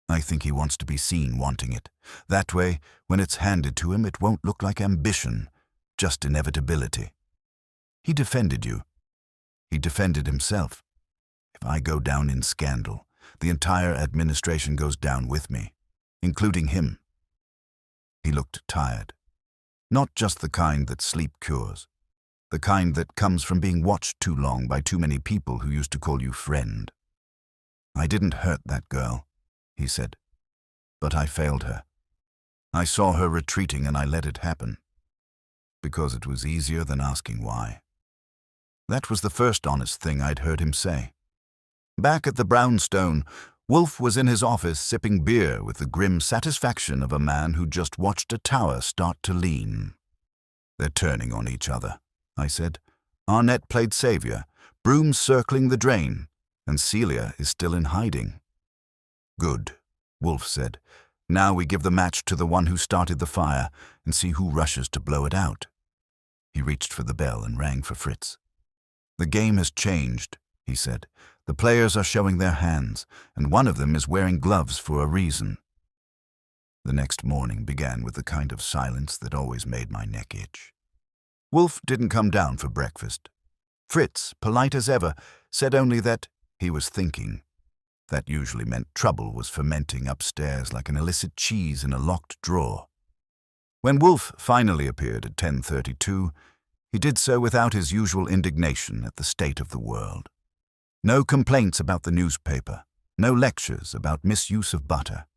I think he wants to be seen wanting it. That way, when it's handed to him, it won't look like ambition, just inevitability. He defended you. He defended himself. If I go down in scandal, the entire administration goes down with me, including him. He looked tired. Not just the kind that sleep cures. The kind that comes from being watched too long by too many people who used to call you friend. I didn't hurt that girl, he said, but I failed her. I saw her retreating and I let it happen, because it was easier than asking why. That was the first honest thing I'd heard him say. Back at the brownstone, Wolfe was in his office sipping beer with the grim satisfaction of a man who just watched a tower start to lean. "They're turning on each other," I said. "Arnett played savior, Broom's circling the drain, and Celia is still in hiding." "Good," Wolfe said. "Now we give the match to the one who started the fire and see who rushes to blow it out." He reached for the bell and rang for Fritz. "The game has changed," he said. "The players are showing their hands, and one of them is wearing gloves for a reason." The next morning began with the kind of silence that always made my neck itch. Wolfe didn't come down for breakfast. Fritz, polite as ever, said only that he was thinking. That usually meant trouble was fermenting upstairs like an illicit cheese in a locked drawer. When Wolfe finally appeared at 10:32, he did so without his usual indignation at the state of the world. No complaints about the newspaper, no lectures about misuse of butter.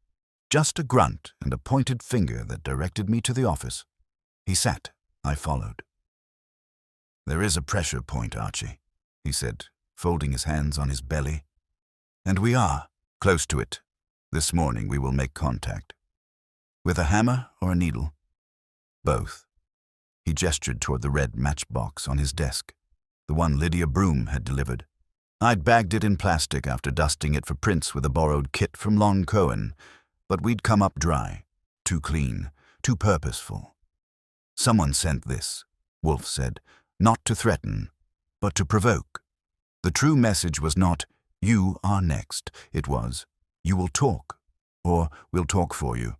Just a grunt and a pointed finger that directed me to the office. He sat. I followed. "There is a pressure point, Archie," he said, folding his hands on his belly. "And we are close to it. This morning we will make contact." "With a hammer or a needle?" "Both." He gestured toward the red matchbox on his desk, the one Lydia Broom had delivered. I'd bagged it in plastic after dusting it for prints with a borrowed kit from Lon Cohen, but we'd come up dry, too clean, too purposeful. "Someone sent this," Wolfe said, "not to threaten, but to provoke. The true message was not, 'You are next.' It was, 'You will talk,' or 'We'll talk for you.'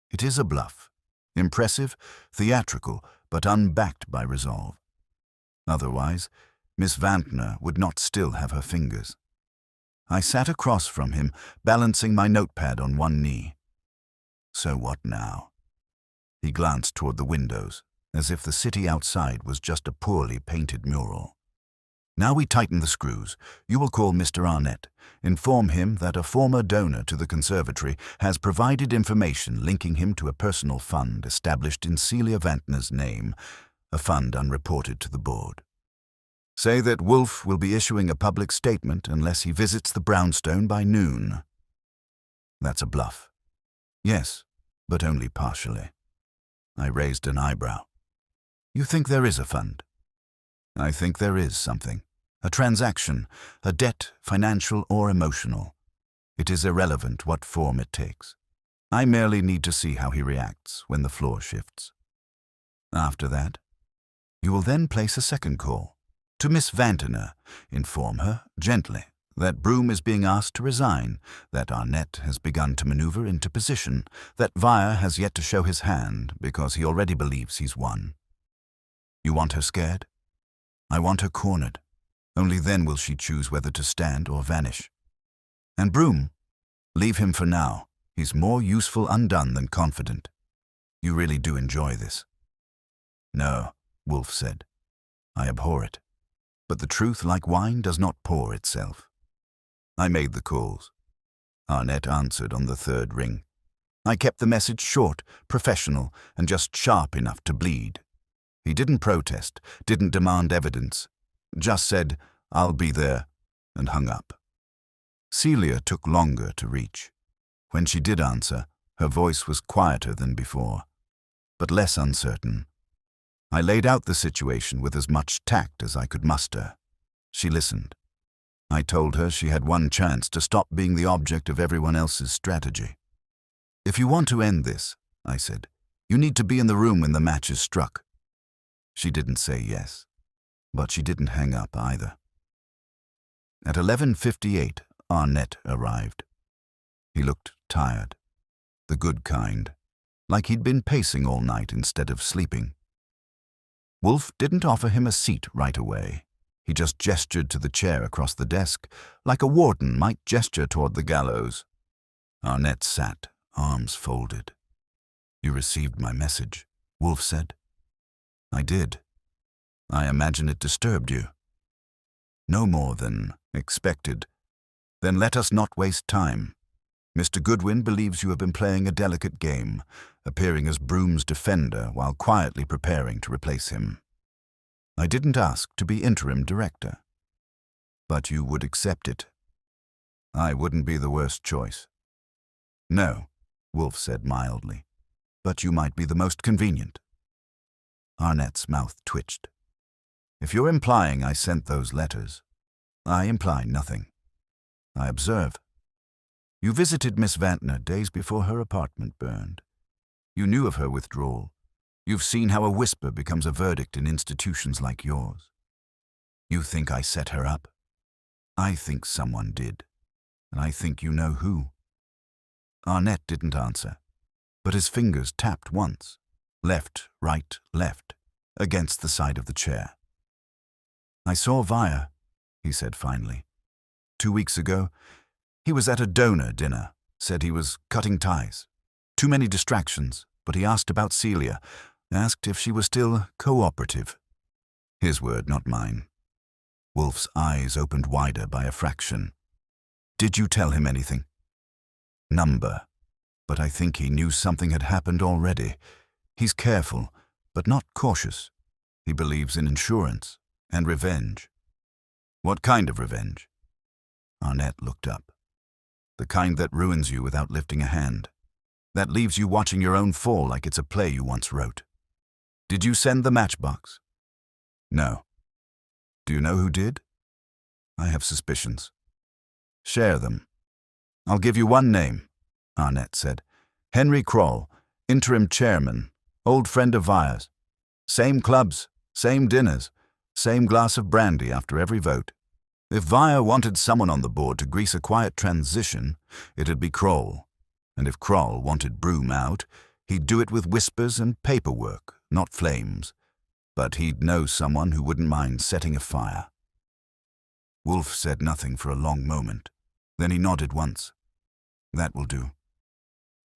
It is a bluff. Impressive, theatrical, but unbacked by resolve. Otherwise, Miss Vantner would not still have her fingers. I sat across from him, balancing my notepad on one knee. So what now? He glanced toward the windows, as if the city outside was just a poorly painted mural. "Now we tighten the screws. You will call Mr. Arnett. Inform him that a former donor to the conservatory has provided information linking him to a personal fund established in Celia Vantner's name, a fund unreported to the board. Say that Wolfe will be issuing a public statement unless he visits the brownstone by noon." "That's a bluff." "Yes, but only partially." I raised an eyebrow. "You think there is a fund?" "I think there is something. A transaction, a debt, financial or emotional. It is irrelevant what form it takes. I merely need to see how he reacts when the floor shifts. After that, you will then place a second call. To Miss Vantner, inform her, gently, that Broom is being asked to resign, that Arnett has begun to maneuver into position, that Vire has yet to show his hand because he already believes he's won. You want her scared? I want her cornered. Only then will she choose whether to stand or vanish. And Broom, leave him for now. He's more useful undone than confident. You really do enjoy this." "No," Wolfe said. "I abhor it. But the truth, like wine, does not pour itself." I made the calls. Arnett answered on the third ring. I kept the message short, professional, and just sharp enough to bleed. He didn't protest, didn't demand evidence, just said, "I'll be there," and hung up. Celia took longer to reach. When she did answer, her voice was quieter than before, but less uncertain. I laid out the situation with as much tact as I could muster. She listened. I told her she had one chance to stop being the object of everyone else's strategy. "If you want to end this," I said, "you need to be in the room when the match is struck." She didn't say yes, but she didn't hang up either. At 11:58, Arnett arrived. He looked tired, the good kind, like he'd been pacing all night instead of sleeping. Wolfe didn't offer him a seat right away. He just gestured to the chair across the desk, like a warden might gesture toward the gallows. Arnett sat, arms folded. "You received my message," Wolfe said. "I did. I imagine it disturbed you." "No more than expected." "Then let us not waste time. Mr. Goodwin believes you have been playing a delicate game, appearing as Broom's defender while quietly preparing to replace him. I didn't ask to be interim director. But you would accept it. I wouldn't be the worst choice. No, Wolfe said mildly, but you might be the most convenient. Arnett's mouth twitched. If you're implying I sent those letters, I imply nothing. I observe. You visited Miss Vantner days before her apartment burned. You knew of her withdrawal. You've seen how a whisper becomes a verdict in institutions like yours. You think I set her up? I think someone did, and I think you know who. Arnett didn't answer, but his fingers tapped once, left, right, left, against the side of the chair. I saw Vire, he said finally. 2 weeks ago, he was at a donor dinner, said he was cutting ties. Too many distractions, but he asked about Celia, asked if she was still cooperative. His word, not mine. Wolfe's eyes opened wider by a fraction. Did you tell him anything? Number. But I think he knew something had happened already. He's careful, but not cautious. He believes in insurance and revenge. What kind of revenge? Arnett looked up. The kind that ruins you without lifting a hand. That leaves you watching your own fall like it's a play you once wrote. Did you send the matchbox? No. Do you know who did? I have suspicions. Share them. I'll give you one name, Arnett said. Henry Kroll, interim chairman, old friend of Vire's. Same clubs, same dinners, same glass of brandy after every vote. If Vire wanted someone on the board to grease a quiet transition, it'd be Kroll. And if Kroll wanted Broom out, he'd do it with whispers and paperwork, not flames. But he'd know someone who wouldn't mind setting a fire. Wolfe said nothing for a long moment. Then he nodded once. That will do.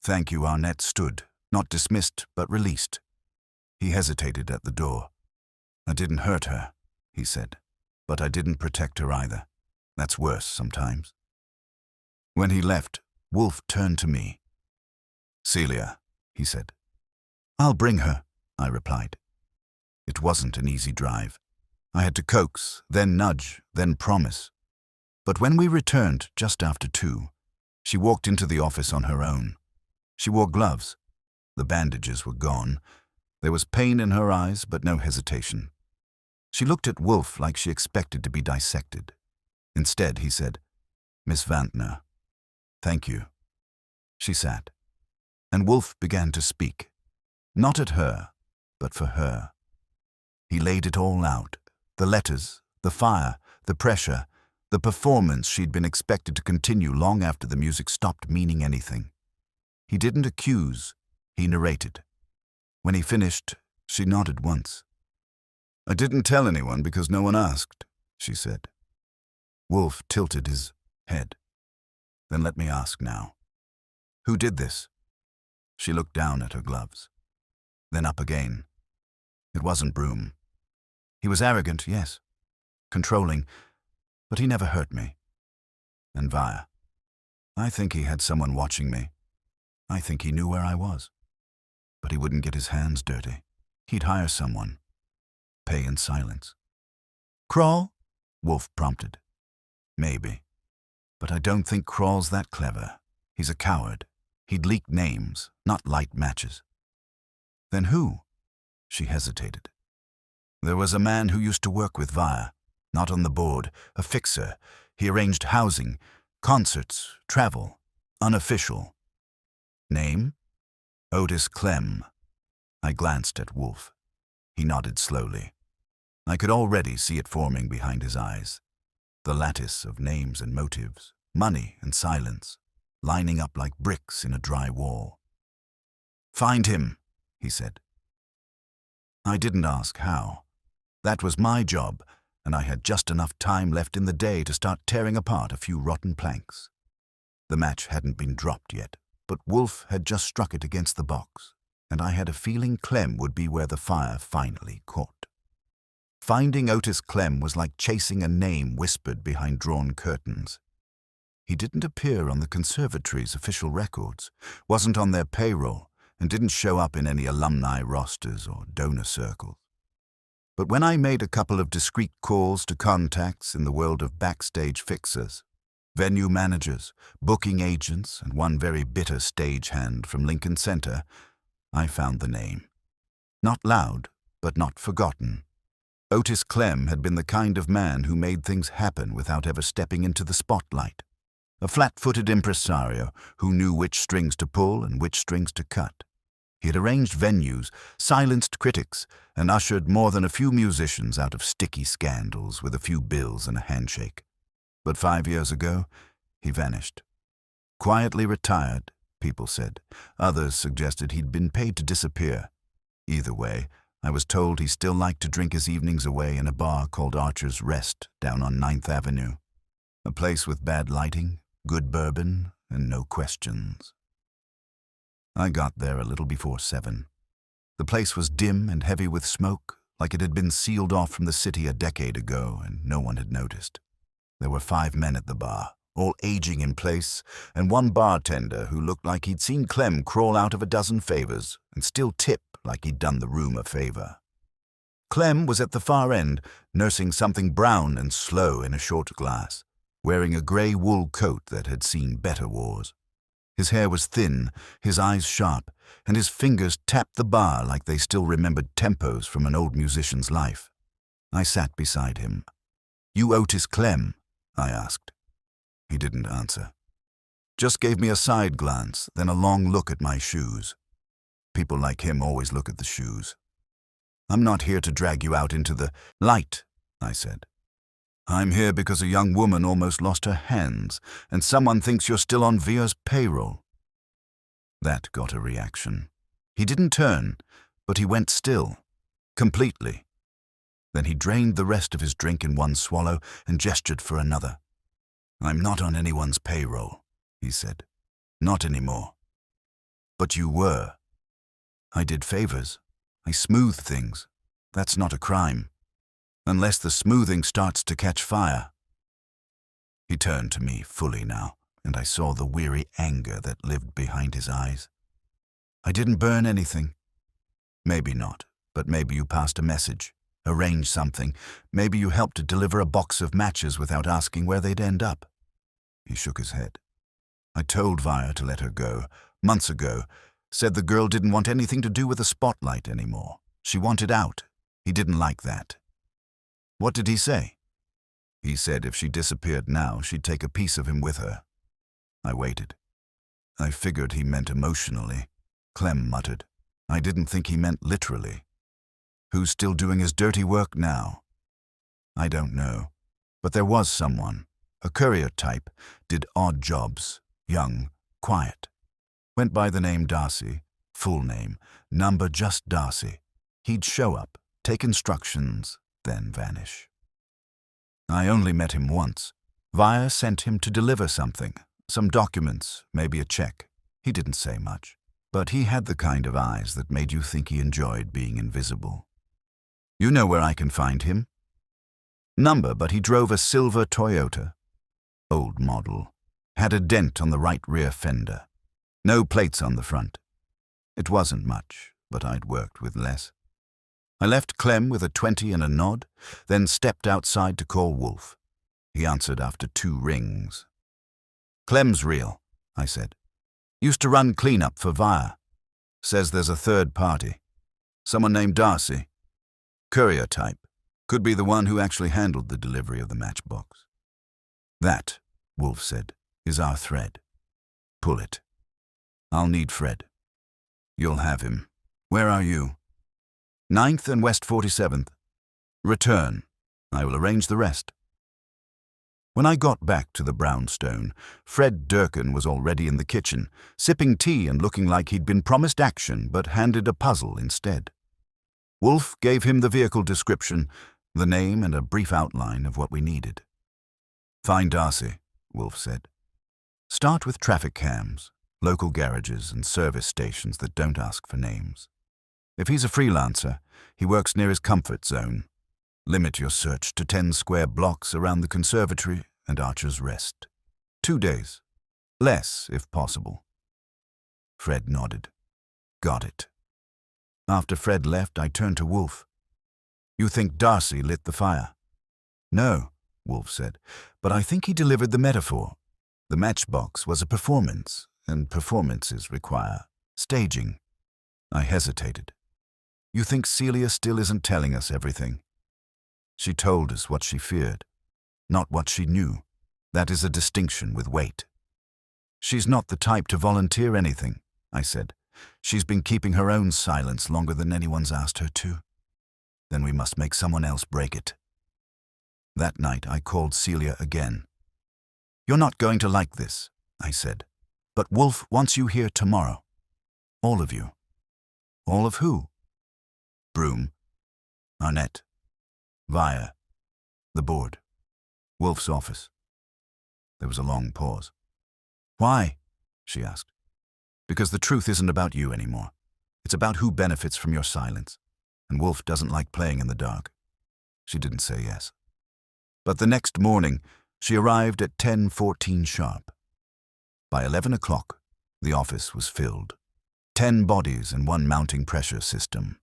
Thank you. Arnett stood, not dismissed, but released. He hesitated at the door. I didn't hurt her, he said, but I didn't protect her either. That's worse sometimes. When he left, Wolfe turned to me. Celia, he said. I'll bring her, I replied. It wasn't an easy drive. I had to coax, then nudge, then promise. But when we returned just after 2, she walked into the office on her own. She wore gloves. The bandages were gone. There was pain in her eyes, but no hesitation. She looked at Wolfe like she expected to be dissected. Instead, he said, Miss Vantner, thank you. She sat, and Wolfe began to speak. Not at her, but for her. He laid it all out, the letters, the fire, the pressure, the performance she'd been expected to continue long after the music stopped meaning anything. He didn't accuse, he narrated. When he finished, she nodded once. I didn't tell anyone because no one asked, she said. Wolfe tilted his head. Then let me ask now. Who did this? She looked down at her gloves. Then up again. It wasn't Broom. He was arrogant, yes, controlling, but he never hurt me. And Vire. I think he had someone watching me. I think he knew where I was. But he wouldn't get his hands dirty. He'd hire someone. Pay in silence. Kroll? Wolfe prompted. Maybe. But I don't think Kroll's that clever. He's a coward. He'd leak names, not light matches. Then who? She hesitated. There was a man who used to work with Vire, not on the board, a fixer. He arranged housing, concerts, travel, unofficial. Name? Otis Clem. I glanced at Wolfe. He nodded slowly. I could already see it forming behind his eyes. The lattice of names and motives, money and silence, lining up like bricks in a dry wall. Find him, he said. I didn't ask how. That was my job, and I had just enough time left in the day to start tearing apart a few rotten planks. The match hadn't been dropped yet, but Wolfe had just struck it against the box, and I had a feeling Clem would be where the fire finally caught. Finding Otis Clem was like chasing a name whispered behind drawn curtains. He didn't appear on the conservatory's official records, wasn't on their payroll, and didn't show up in any alumni rosters or donor circles. But when I made a couple of discreet calls to contacts in the world of backstage fixers, venue managers, booking agents, and one very bitter stagehand from Lincoln Center, I found the name. Not loud, but not forgotten. Otis Clem had been the kind of man who made things happen without ever stepping into the spotlight. A flat-footed impresario who knew which strings to pull and which strings to cut. He had arranged venues, silenced critics, and ushered more than a few musicians out of sticky scandals with a few bills and a handshake. But 5 years ago, he vanished. Quietly retired, people said. Others suggested he'd been paid to disappear. Either way, I was told he still liked to drink his evenings away in a bar called Archer's Rest down on 9th Avenue. A place with bad lighting, good bourbon, and no questions. I got there a little before 7. The place was dim and heavy with smoke, like it had been sealed off from the city a decade ago, and no one had noticed. There were 5 men at the bar, all aging in place, and one bartender who looked like he'd seen Clem crawl out of a dozen favors and still tip like he'd done the room a favor. Clem was at the far end, nursing something brown and slow in a short glass, wearing a grey wool coat that had seen better wars. His hair was thin, his eyes sharp, and his fingers tapped the bar like they still remembered tempos from an old musician's life. I sat beside him. "You Otis Clem?" I asked. He didn't answer. Just gave me a side glance, then a long look at my shoes. People like him always look at the shoes. "I'm not here to drag you out into the light," I said. "I'm here because a young woman almost lost her hands, and someone thinks you're still on Via's payroll." That got a reaction. He didn't turn, but he went still, completely. Then he drained the rest of his drink in one swallow and gestured for another. "I'm not on anyone's payroll," he said. "Not anymore." "But you were." "I did favors. I smoothed things. That's not a crime. Unless the smoothing starts to catch fire." He turned to me fully now, and I saw the weary anger that lived behind his eyes. "I didn't burn anything." "Maybe not, but maybe you passed a message, arranged something. Maybe you helped to deliver a box of matches without asking where they'd end up." He shook his head. "I told Via to let her go, months ago. Said the girl didn't want anything to do with the spotlight anymore. She wanted out. He didn't like that." "What did he say?" "He said if she disappeared now, she'd take a piece of him with her." I waited. "I figured he meant emotionally," Clem muttered. "I didn't think he meant literally." "Who's still doing his dirty work now?" "I don't know. But there was someone. A courier type. Did odd jobs. Young. Quiet. Went by the name Darcy. Full name. Number just Darcy. He'd show up, take instructions, then vanish. I only met him once. Via sent him to deliver something. Some documents, maybe a check. He didn't say much. But he had the kind of eyes that made you think he enjoyed being invisible. "You know where I can find him?" "Number, but he drove a silver Toyota. Old model. Had a dent on the right rear fender. No plates on the front. It wasn't much, but I'd worked with less." I left Clem with a 20 and a nod, then stepped outside to call Wolfe. He answered after 2 rings. "Clem's real," I said. "Used to run cleanup for Via. Says there's a third party. Someone named Darcy. Courier type. Could be the one who actually handled the delivery of the matchbox." "That," Wolfe said, "is our thread. Pull it. I'll need Fred." "You'll have him. Where are you?" 9th and West 47th. "Return. I will arrange the rest." When I got back to the brownstone, Fred Durkin was already in the kitchen, sipping tea and looking like he'd been promised action but handed a puzzle instead. Wolfe gave him the vehicle description, the name and a brief outline of what we needed. "Find Darcy," Wolfe said. "Start with traffic cams, local garages and service stations that don't ask for names. If he's a freelancer, he works near his comfort zone. Limit your search to 10 square blocks around the conservatory and Archer's Rest. 2 days. Less, if possible. Fred nodded. Got it. After Fred left, I turned to Wolfe. You think Darcy lit the fire? No, Wolfe said, but I think he delivered the metaphor. The matchbox was a performance, and performances require staging. I hesitated. You think Celia still isn't telling us everything? She told us what she feared, not what she knew. That is a distinction with weight. She's not the type to volunteer anything, I said. She's been keeping her own silence longer than anyone's asked her to. Then we must make someone else break it. That night I called Celia again. You're not going to like this, I said, but Wolfe wants you here tomorrow. All of you. All of who? Broom, Arnett, Vire, the board, Wolfe's office. There was a long pause. Why? She asked. Because the truth isn't about you anymore. It's about who benefits from your silence. And Wolfe doesn't like playing in the dark. She didn't say yes. But the next morning, she arrived at 10:14 sharp. By 11 o'clock, the office was filled. 10 bodies and 1 mounting pressure system.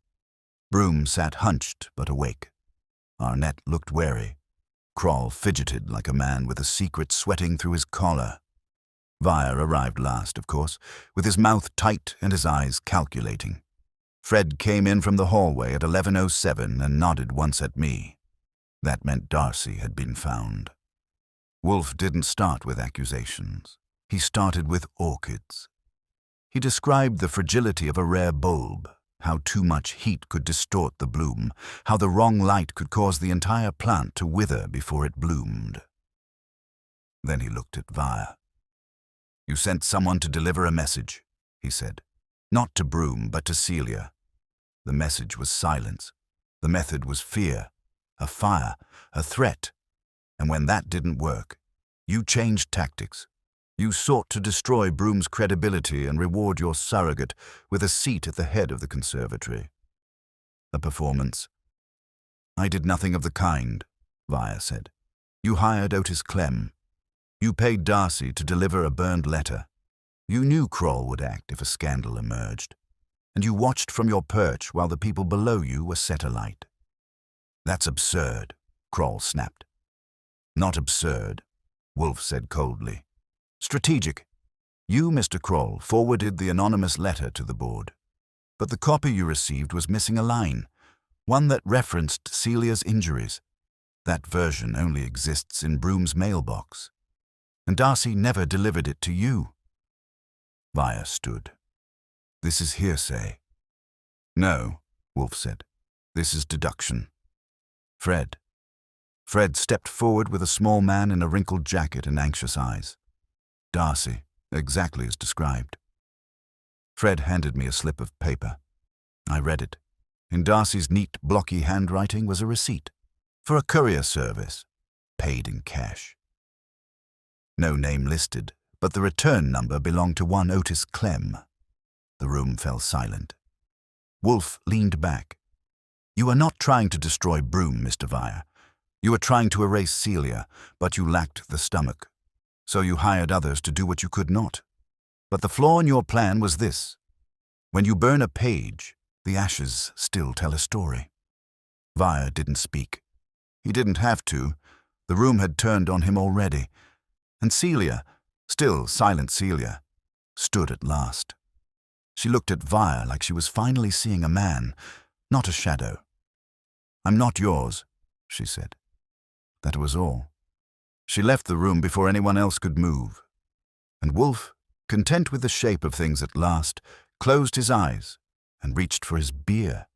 Broom sat hunched but awake. Arnett looked wary. Kroll fidgeted like a man with a secret sweating through his collar. Vire arrived last, of course, with his mouth tight and his eyes calculating. Fred came in from the hallway at 11:07 and nodded once at me. That meant Darcy had been found. Wolfe didn't start with accusations. He started with orchids. He described the fragility of a rare bulb, how too much heat could distort the bloom, how the wrong light could cause the entire plant to wither before it bloomed. Then he looked at Vire. You sent someone to deliver a message, he said. Not to Broom, but to Celia. The message was silence. The method was fear, a fire, a threat. And when that didn't work, you changed tactics. You sought to destroy Broom's credibility and reward your surrogate with a seat at the head of the conservatory. A performance. I did nothing of the kind, Vire said. You hired Otis Clem. You paid Darcy to deliver a burned letter. You knew Kroll would act if a scandal emerged. And you watched from your perch while the people below you were set alight. That's absurd, Kroll snapped. Not absurd, Wolfe said coldly. Strategic. You, Mr. Kroll, forwarded the anonymous letter to the board. But the copy you received was missing a line, one that referenced Celia's injuries. That version only exists in Broom's mailbox. And Darcy never delivered it to you. Vire stood. This is hearsay. No, Wolfe said. This is deduction. Fred. Fred stepped forward with a small man in a wrinkled jacket and anxious eyes. Darcy, exactly as described. Fred handed me a slip of paper. I read it. In Darcy's neat, blocky handwriting was a receipt for a courier service, paid in cash. No name listed, but the return number belonged to one Otis Clem. The room fell silent. Wolfe leaned back. You are not trying to destroy Broom, Mr. Vire. You are trying to erase Celia, but you lacked the stomach. So you hired others to do what you could not. But the flaw in your plan was this. When you burn a page, the ashes still tell a story. Vire didn't speak. He didn't have to. The room had turned on him already. And Celia, still silent Celia, stood at last. She looked at Vire like she was finally seeing a man, not a shadow. I'm not yours, she said. That was all. She left the room before anyone else could move. And Wolfe, content with the shape of things at last, closed his eyes and reached for his beer.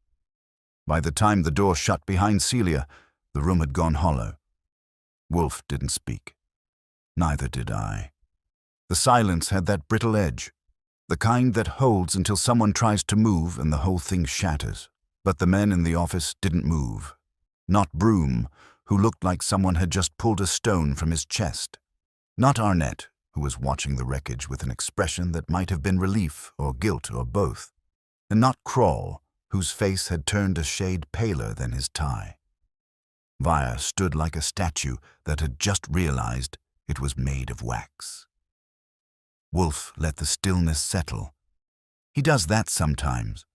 By the time the door shut behind Celia, the room had gone hollow. Wolfe didn't speak. Neither did I. The silence had that brittle edge, the kind that holds until someone tries to move and the whole thing shatters. But the men in the office didn't move. Not Broom, who looked like someone had just pulled a stone from his chest. Not Arnett, who was watching the wreckage with an expression that might have been relief or guilt or both. And not Kroll, whose face had turned a shade paler than his tie. Vire stood like a statue that had just realized it was made of wax. Wolfe let the stillness settle. He does that sometimes,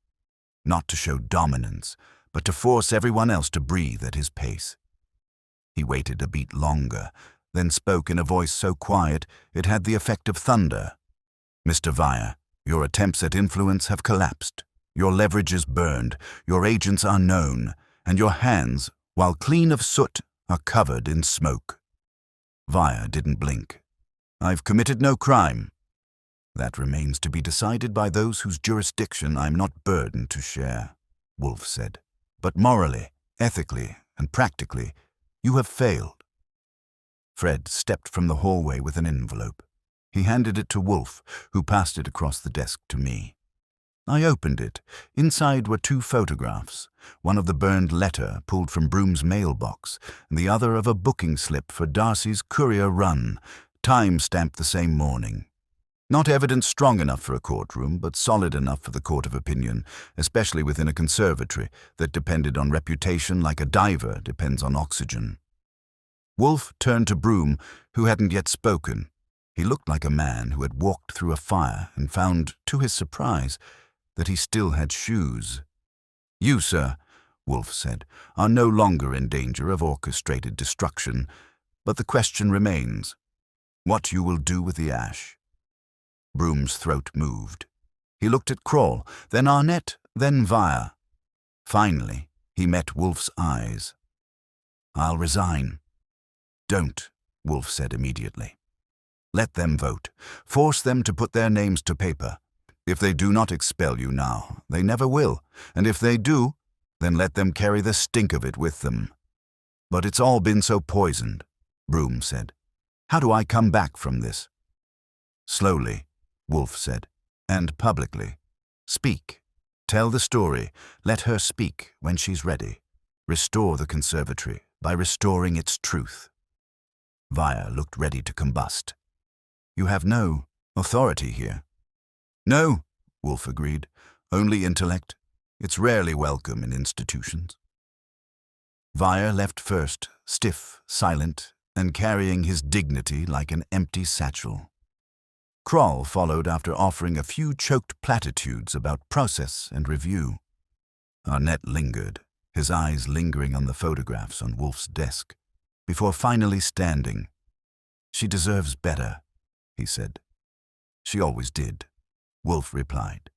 not to show dominance, but to force everyone else to breathe at his pace. He waited a beat longer, then spoke in a voice so quiet it had the effect of thunder. "Mr. Vire, your attempts at influence have collapsed. Your leverage is burned, your agents are known, and your hands, while clean of soot, are covered in smoke." Vire didn't blink. "I've committed no crime." "That remains to be decided by those whose jurisdiction I'm not burdened to share," Wolfe said. "But morally, ethically, and practically, you have failed." Fred stepped from the hallway with an envelope. He handed it to Wolfe, who passed it across the desk to me. I opened it. Inside were 2 photographs, one of the burned letter pulled from Broom's mailbox, and the other of a booking slip for Darcy's courier run, time-stamped the same morning. Not evidence strong enough for a courtroom, but solid enough for the court of opinion, especially within a conservatory that depended on reputation like a diver depends on oxygen. Wolfe turned to Broom, who hadn't yet spoken. He looked like a man who had walked through a fire and found, to his surprise, that he still had shoes. "You, sir," Wolfe said, "are no longer in danger of orchestrated destruction, but the question remains, what you will do with the ash." Broom's throat moved. He looked at Crawl, then Arnett, then Vire. Finally, he met Wolfe's eyes. "I'll resign." "Don't," Wolfe said immediately. "Let them vote. Force them to put their names to paper. If they do not expel you now, they never will, and if they do, then let them carry the stink of it with them." "But it's all been so poisoned," Broom said. "How do I come back from this?" "Slowly," Wolfe said, "and publicly. Speak. Tell the story. Let her speak when she's ready. Restore the conservatory by restoring its truth." Vire looked ready to combust. "You have no authority here." "No," Wolfe agreed. "Only intellect. It's rarely welcome in institutions." Vire left first, stiff, silent, and carrying his dignity like an empty satchel. Crawl followed after offering a few choked platitudes about process and review. Arnett lingered, his eyes lingering on the photographs on Wolfe's desk, before finally standing. "She deserves better," he said. "She always did," Wolfe replied.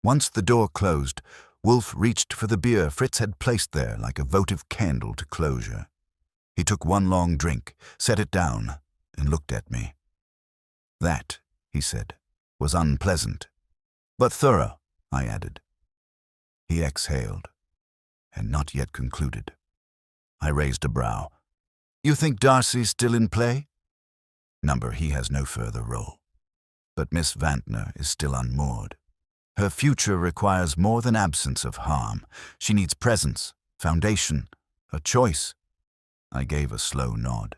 Once the door closed, Wolfe reached for the beer Fritz had placed there like a votive candle to closure. He took one long drink, set it down, and looked at me. "That," he said, "was unpleasant. But thorough," I added. He exhaled, and not yet concluded. I raised a brow. "You think Darcy's still in play?" "Number, he has no further role. But Miss Vantner is still unmoored. Her future requires more than absence of harm. She needs presence, foundation, a choice." I gave a slow nod.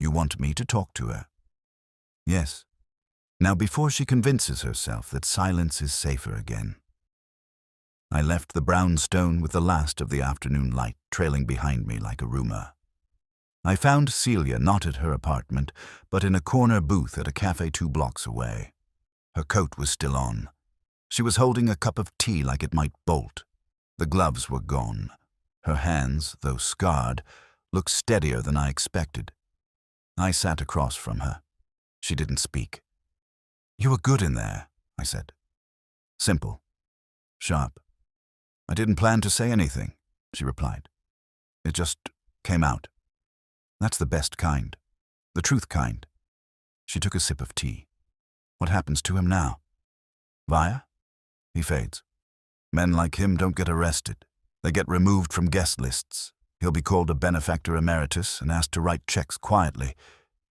"You want me to talk to her?" "Yes. Now before she convinces herself that silence is safer again." I left the brownstone with the last of the afternoon light trailing behind me like a rumor. I found Celia not at her apartment, but in a corner booth at a cafe 2 blocks away. Her coat was still on. She was holding a cup of tea like it might bolt. The gloves were gone. Her hands, though scarred, looked steadier than I expected. I sat across from her. She didn't speak. "You were good in there," I said. "Simple. Sharp. I didn't plan to say anything," she replied. "It just came out. That's the best kind. The truth kind." She took a sip of tea. "What happens to him now?" "Vire? He fades. Men like him don't get arrested. They get removed from guest lists. He'll be called a benefactor emeritus and asked to write checks quietly,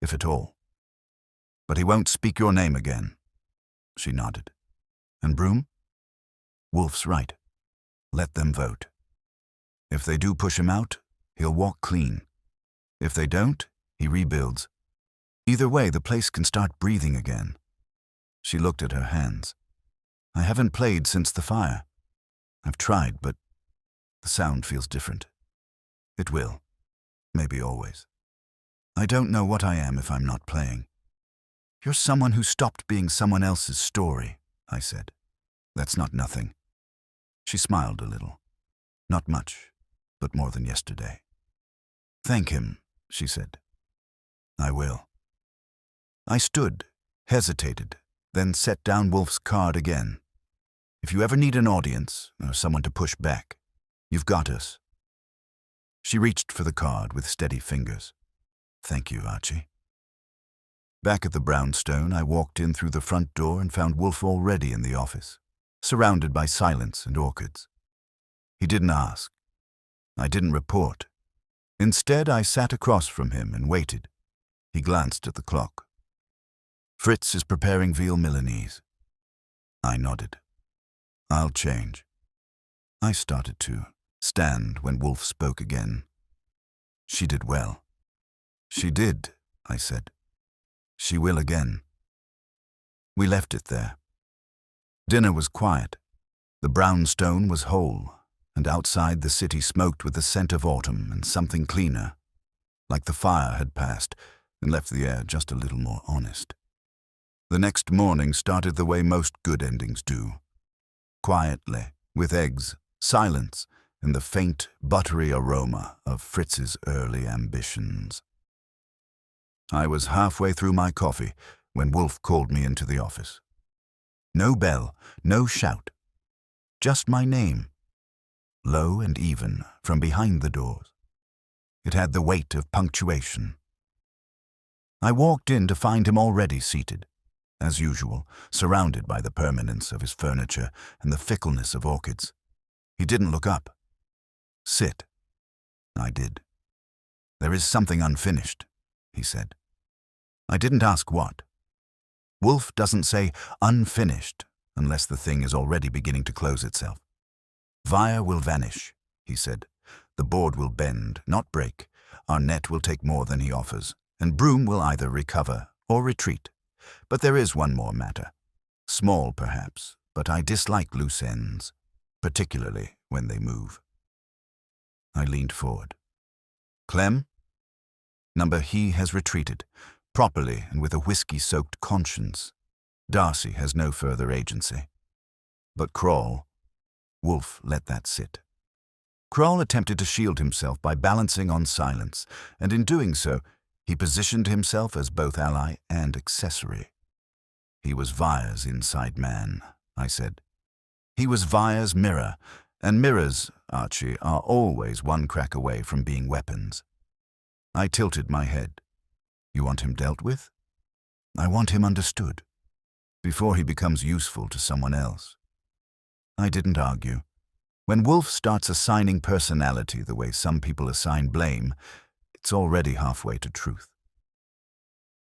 if at all. But he won't speak your name again." She nodded. "And Broom?" "Wolfe's right. Let them vote. If they do push him out, he'll walk clean. If they don't, he rebuilds. Either way, the place can start breathing again." She looked at her hands. "I haven't played since the fire. I've tried, but the sound feels different. It will. Maybe always." I don't know what I am if I'm not playing. You're someone who stopped being someone else's story, I said. That's not nothing. She smiled a little. Not much, but more than yesterday. Thank him, she said. I will. I stood, hesitated, then set down Wolfe's card again. If you ever need an audience, or someone to push back, you've got us. She reached for the card with steady fingers. Thank you, Archie. Back at the brownstone, I walked in through the front door and found Wolfe already in the office, surrounded by silence and orchids. He didn't ask. I didn't report. Instead, I sat across from him and waited. He glanced at the clock. Fritz is preparing veal Milanese. I nodded. I'll change. I started to stand when Wolfe spoke again. She did well. She did, I said. She will again. We left it there. Dinner was quiet. The brownstone was whole, and outside the city smoked with the scent of autumn and something cleaner, like the fire had passed and left the air just a little more honest. The next morning started the way most good endings do. Quietly, with eggs, silence, and the faint, buttery aroma of Fritz's early ambitions. I was halfway through my coffee when Wolfe called me into the office. No bell, no shout. Just my name. Low and even, from behind the doors. It had the weight of punctuation. I walked in to find him already seated, as usual, surrounded by the permanence of his furniture and the fickleness of orchids. He didn't look up. Sit. I did. There is something unfinished, he said. I didn't ask what. Wolfe doesn't say unfinished unless the thing is already beginning to close itself. Fire will vanish, he said. The board will bend, not break. Our net will take more than he offers, and Broom will either recover or retreat. But there is one more matter. Small, perhaps, but I dislike loose ends, particularly when they move. I leaned forward. Clem? Number he has retreated, properly and with a whiskey-soaked conscience. Darcy has no further agency. But Crawl, Wolfe let that sit. Crawl attempted to shield himself by balancing on silence, and in doing so, he positioned himself as both ally and accessory. He was Vire's inside man, I said. He was Vire's mirror, and mirrors, Archie, are always one crack away from being weapons. I tilted my head. You want him dealt with? I want him understood, before he becomes useful to someone else. I didn't argue. When Wolfe starts assigning personality the way some people assign blame, it's already halfway to truth.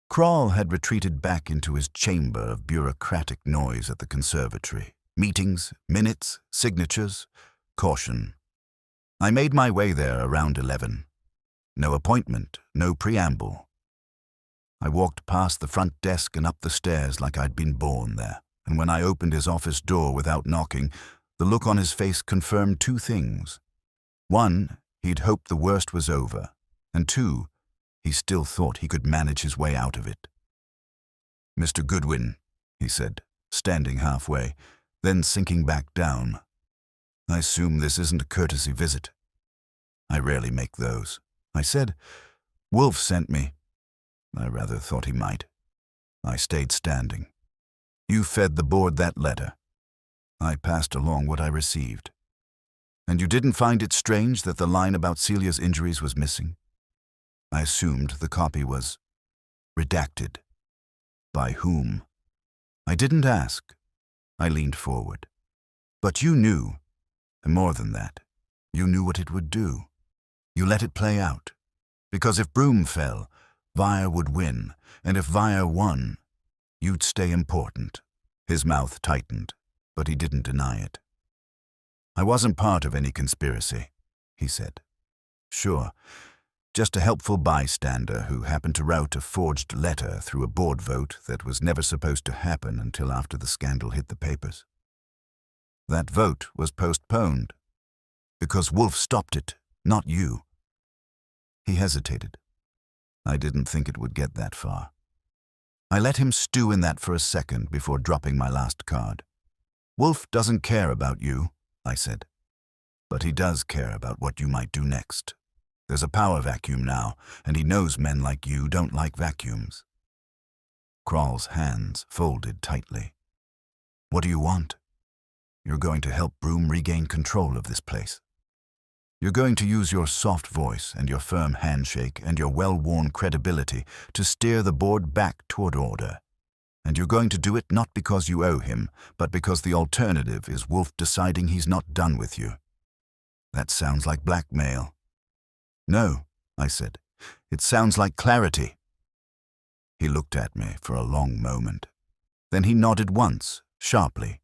Crawl had retreated back into his chamber of bureaucratic noise at the conservatory. Meetings, minutes, signatures, caution. I made my way there around 11. No appointment, no preamble. I walked past the front desk and up the stairs like I'd been born there, and when I opened his office door without knocking, the look on his face confirmed two things. One, he'd hoped the worst was over, and two, he still thought he could manage his way out of it. Mr. Goodwin, he said, standing halfway, then sinking back down. I assume this isn't a courtesy visit. I rarely make those. I said, Wolfe sent me. I rather thought he might. I stayed standing. You fed the board that letter. I passed along what I received. And you didn't find it strange that the line about Celia's injuries was missing? I assumed the copy was redacted. By whom? I didn't ask. I leaned forward. But you knew, and more than that, you knew what it would do. You let it play out. Because if Broom fell, Vire would win, and if Vire won, you'd stay important. His mouth tightened, but he didn't deny it. I wasn't part of any conspiracy, he said. Sure, just a helpful bystander who happened to route a forged letter through a board vote that was never supposed to happen until after the scandal hit the papers. That vote was postponed, because Wolfe stopped it, not you. He hesitated. I didn't think it would get that far. I let him stew in that for a second before dropping my last card. Wolfe doesn't care about you, I said. But he does care about what you might do next. There's a power vacuum now, and he knows men like you don't like vacuums. Kroll's hands folded tightly. What do you want? You're going to help Broom regain control of this place. You're going to use your soft voice and your firm handshake and your well-worn credibility to steer the board back toward order. And you're going to do it not because you owe him, but because the alternative is Wolfe deciding he's not done with you. That sounds like blackmail. No, I said. It sounds like clarity. He looked at me for a long moment. Then he nodded once, sharply.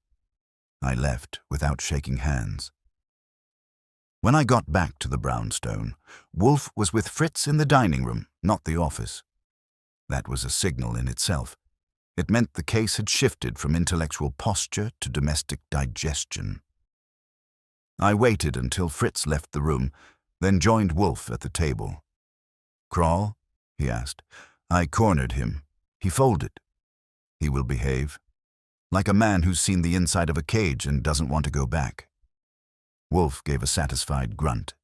I left without shaking hands. When I got back to the brownstone, Wolfe was with Fritz in the dining room, not the office. That was a signal in itself. It meant the case had shifted from intellectual posture to domestic digestion. I waited until Fritz left the room, then joined Wolfe at the table. Kroll? He asked. I cornered him. He folded. He will behave. Like a man who's seen the inside of a cage and doesn't want to go back. Wolfe gave a satisfied grunt.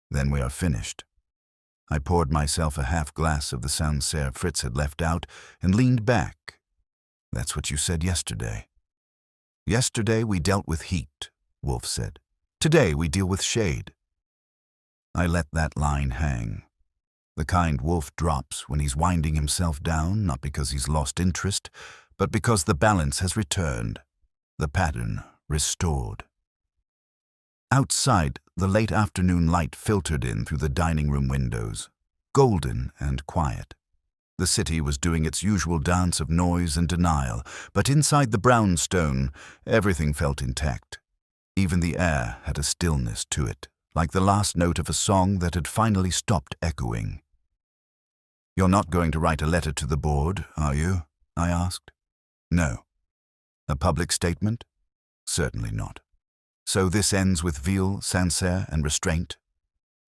Then we are finished. I poured myself a half glass of the Sancerre Fritz had left out and leaned back. That's what you said yesterday. Yesterday we dealt with heat, Wolfe said. Today we deal with shade. I let that line hang. The kind Wolfe drops when he's winding himself down, not because he's lost interest, but because the balance has returned, the pattern restored. Outside, the late afternoon light filtered in through the dining room windows, golden and quiet. The city was doing its usual dance of noise and denial, but inside the brownstone, everything felt intact. Even the air had a stillness to it, like the last note of a song that had finally stopped echoing. You're not going to write a letter to the board, are you? I asked. No. A public statement? Certainly not. So this ends with veal, Sancerre, and restraint,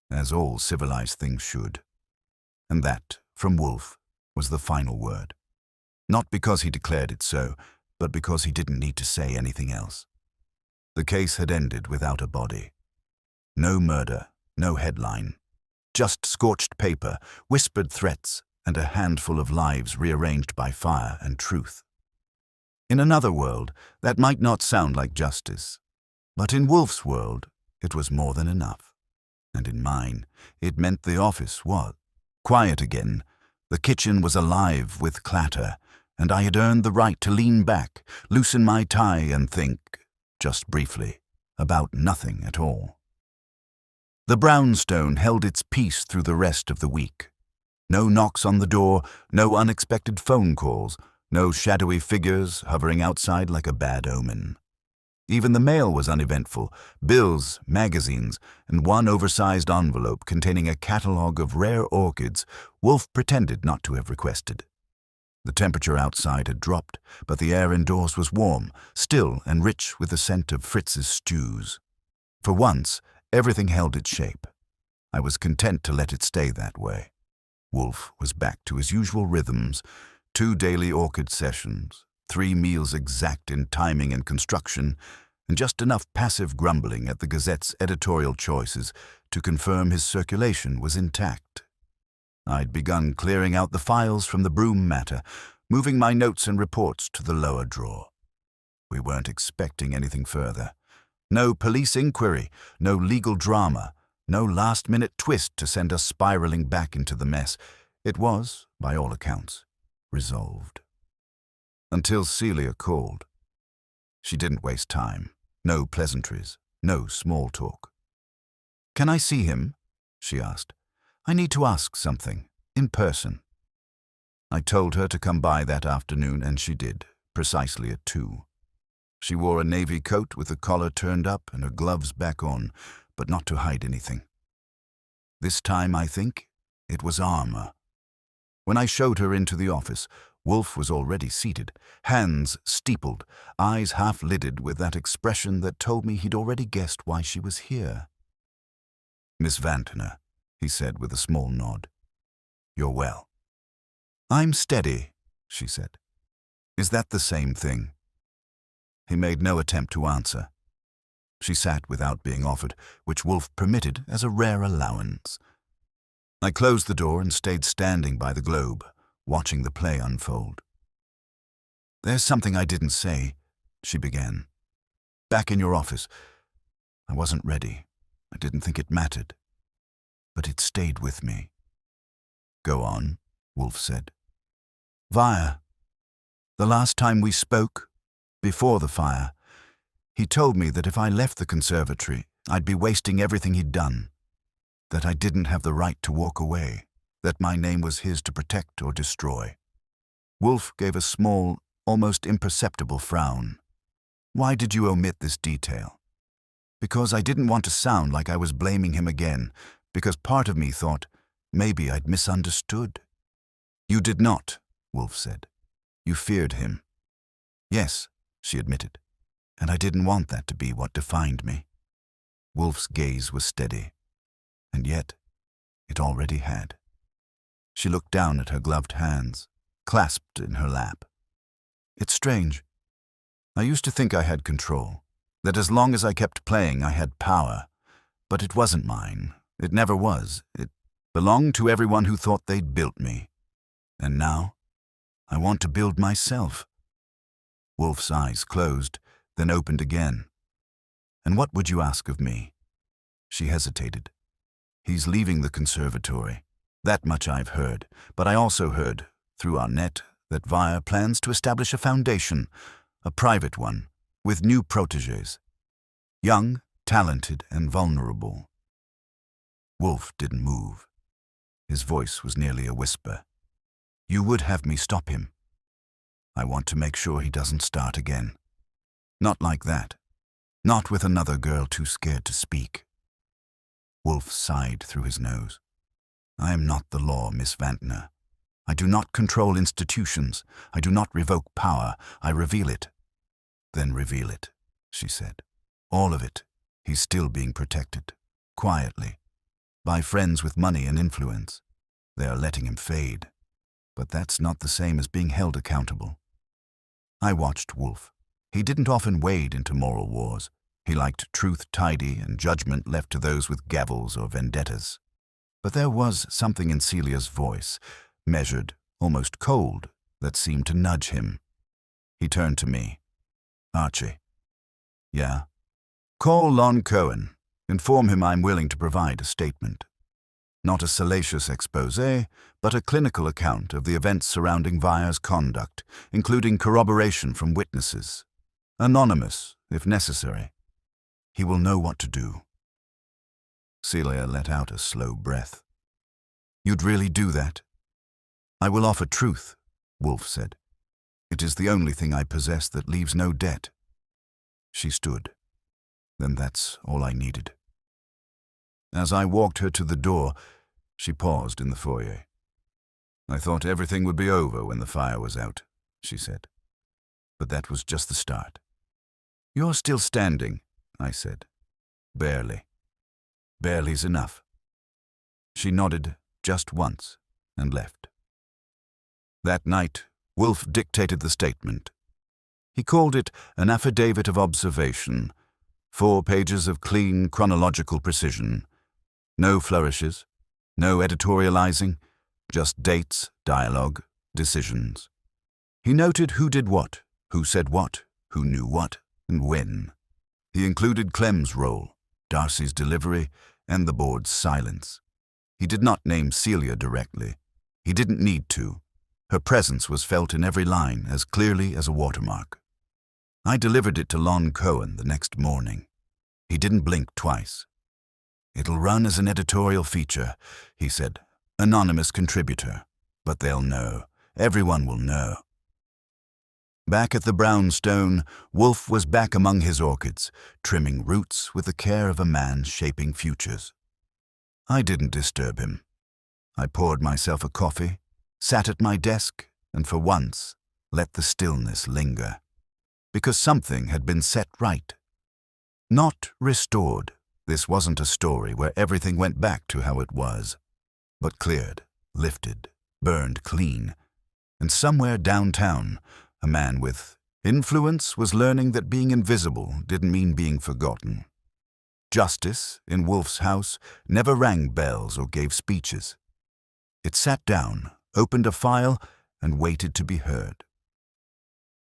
as all civilized things should. And that, from Wolfe, was the final word. Not because he declared it so, but because he didn't need to say anything else. The case had ended without a body. No murder, no headline. Just scorched paper, whispered threats, and a handful of lives rearranged by fire and truth. In another world, that might not sound like justice. But in Wolfe's world, it was more than enough. And in mine, it meant the office was quiet again. The kitchen was alive with clatter, and I had earned the right to lean back, loosen my tie, and think, just briefly, about nothing at all. The brownstone held its peace through the rest of the week. No knocks on the door, no unexpected phone calls, no shadowy figures hovering outside like a bad omen. Even the mail was uneventful, bills, magazines, and one oversized envelope containing a catalogue of rare orchids Wolfe pretended not to have requested. The temperature outside had dropped, but the air indoors was warm, still and rich with the scent of Fritz's stews. For once, everything held its shape. I was content to let it stay that way. Wolfe was back to his usual rhythms, 2 daily orchid sessions, 3 meals exact in timing and construction, and just enough passive grumbling at the Gazette's editorial choices to confirm his circulation was intact. I'd begun clearing out the files from the Broom matter, moving my notes and reports to the lower drawer. We weren't expecting anything further. No police inquiry, no legal drama, no last-minute twist to send us spiraling back into the mess. It was, by all accounts, resolved. Until Celia called. She didn't waste time. No pleasantries, no small talk. "Can I see him?" she asked. "I need to ask something, in person." I told her to come by that afternoon, and she did, precisely at 2. She wore a navy coat with the collar turned up and her gloves back on, but not to hide anything. This time, I think, it was armor. When I showed her into the office, Wolfe was already seated, hands steepled, eyes half-lidded with that expression that told me he'd already guessed why she was here. "Miss Vantner," he said with a small nod. You're well. I'm steady, she said. Is that the same thing? He made no attempt to answer. She sat without being offered, which Wolfe permitted as a rare allowance. I closed the door and stayed standing by the globe, watching the play unfold. There's something I didn't say, she began. Back in your office. I wasn't ready. I didn't think it mattered. But it stayed with me. Go on, Wolfe said. Vire. The last time we spoke, before the fire, he told me that if I left the conservatory, I'd be wasting everything he'd done. That I didn't have the right to walk away. That my name was his to protect or destroy. Wolfe gave a small, almost imperceptible frown. Why did you omit this detail? Because I didn't want to sound like I was blaming him again, because part of me thought maybe I'd misunderstood. You did not, Wolfe said. You feared him. Yes, she admitted, and I didn't want that to be what defined me. Wolfe's gaze was steady, and yet it already had. She looked down at her gloved hands, clasped in her lap. It's strange. I used to think I had control, that as long as I kept playing I had power, but it wasn't mine. It never was. It belonged to everyone who thought they'd built me. And now, I want to build myself. Wolfe's eyes closed, then opened again. And what would you ask of me? She hesitated. He's leaving the conservatory. That much I've heard, but I also heard, through our net, that Vire plans to establish a foundation, a private one, with new protégés. Young, talented, and vulnerable. Wolfe didn't move. His voice was nearly a whisper. You would have me stop him. I want to make sure he doesn't start again. Not like that. Not with another girl too scared to speak. Wolfe sighed through his nose. I am not the law, Miss Vantner. I do not control institutions. I do not revoke power. I reveal it. Then reveal it, she said. All of it. He's still being protected. Quietly. By friends with money and influence. They are letting him fade. But that's not the same as being held accountable. I watched Wolfe. He didn't often wade into moral wars. He liked truth tidy and judgment left to those with gavels or vendettas. But there was something in Celia's voice, measured, almost cold, that seemed to nudge him. He turned to me. Archie. Yeah? Call Lon Cohen. Inform him I'm willing to provide a statement. Not a salacious exposé, but a clinical account of the events surrounding Vire's conduct, including corroboration from witnesses. Anonymous, if necessary. He will know what to do. Celia let out a slow breath. You'd really do that? I will offer truth, Wolfe said. It is the only thing I possess that leaves no debt. She stood. Then that's all I needed. As I walked her to the door, she paused in the foyer. I thought everything would be over when the fire was out, she said. But that was just the start. You're still standing, I said. Barely. Barely's enough. She nodded just once and left. That night, Wolfe dictated the statement. He called it an affidavit of observation, 4 pages of clean chronological precision. No flourishes, no editorializing, just dates, dialogue, decisions. He noted who did what, who said what, who knew what, and when. He included Clem's role, Darcy's delivery, and the board's silence. He did not name Celia directly. He didn't need to. Her presence was felt in every line as clearly as a watermark. I delivered it to Lon Cohen the next morning. He didn't blink twice. It'll run as an editorial feature, he said. Anonymous contributor. But they'll know. Everyone will know. Back at the brownstone, Wolfe was back among his orchids, trimming roots with the care of a man shaping futures. I didn't disturb him. I poured myself a coffee, sat at my desk, and for once let the stillness linger. Because something had been set right. Not restored. This wasn't a story where everything went back to how it was, but cleared, lifted, burned clean, and somewhere downtown, a man with influence was learning that being invisible didn't mean being forgotten. Justice, in Wolfe's house, never rang bells or gave speeches. It sat down, opened a file, and waited to be heard.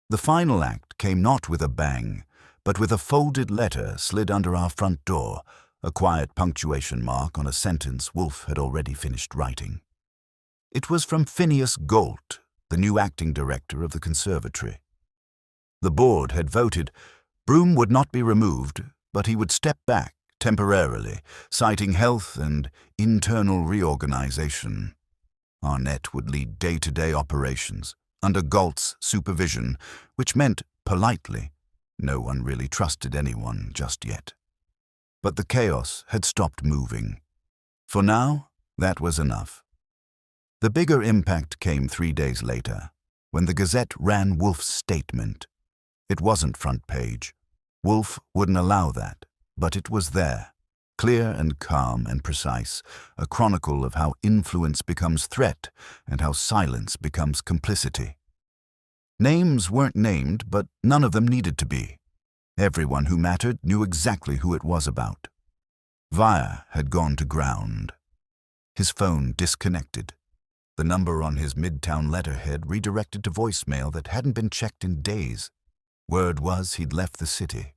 The final act came not with a bang, but with a folded letter slid under our front door, a quiet punctuation mark on a sentence Wolfe had already finished writing. It was from Phineas Galt, the new acting director of the conservatory. The board had voted Broom would not be removed, but he would step back temporarily, citing health and internal reorganization. Arnett would lead day-to-day operations, under Galt's supervision, which meant, politely, no one really trusted anyone just yet. But the chaos had stopped moving. For now, that was enough. The bigger impact came 3 days later, when the Gazette ran Wolfe's statement. It wasn't front page. Wolfe wouldn't allow that, but it was there, clear and calm and precise, a chronicle of how influence becomes threat and how silence becomes complicity. Names weren't named, but none of them needed to be. Everyone who mattered knew exactly who it was about. Vire had gone to ground. His phone disconnected. The number on his Midtown letterhead redirected to voicemail that hadn't been checked in days. Word was he'd left the city.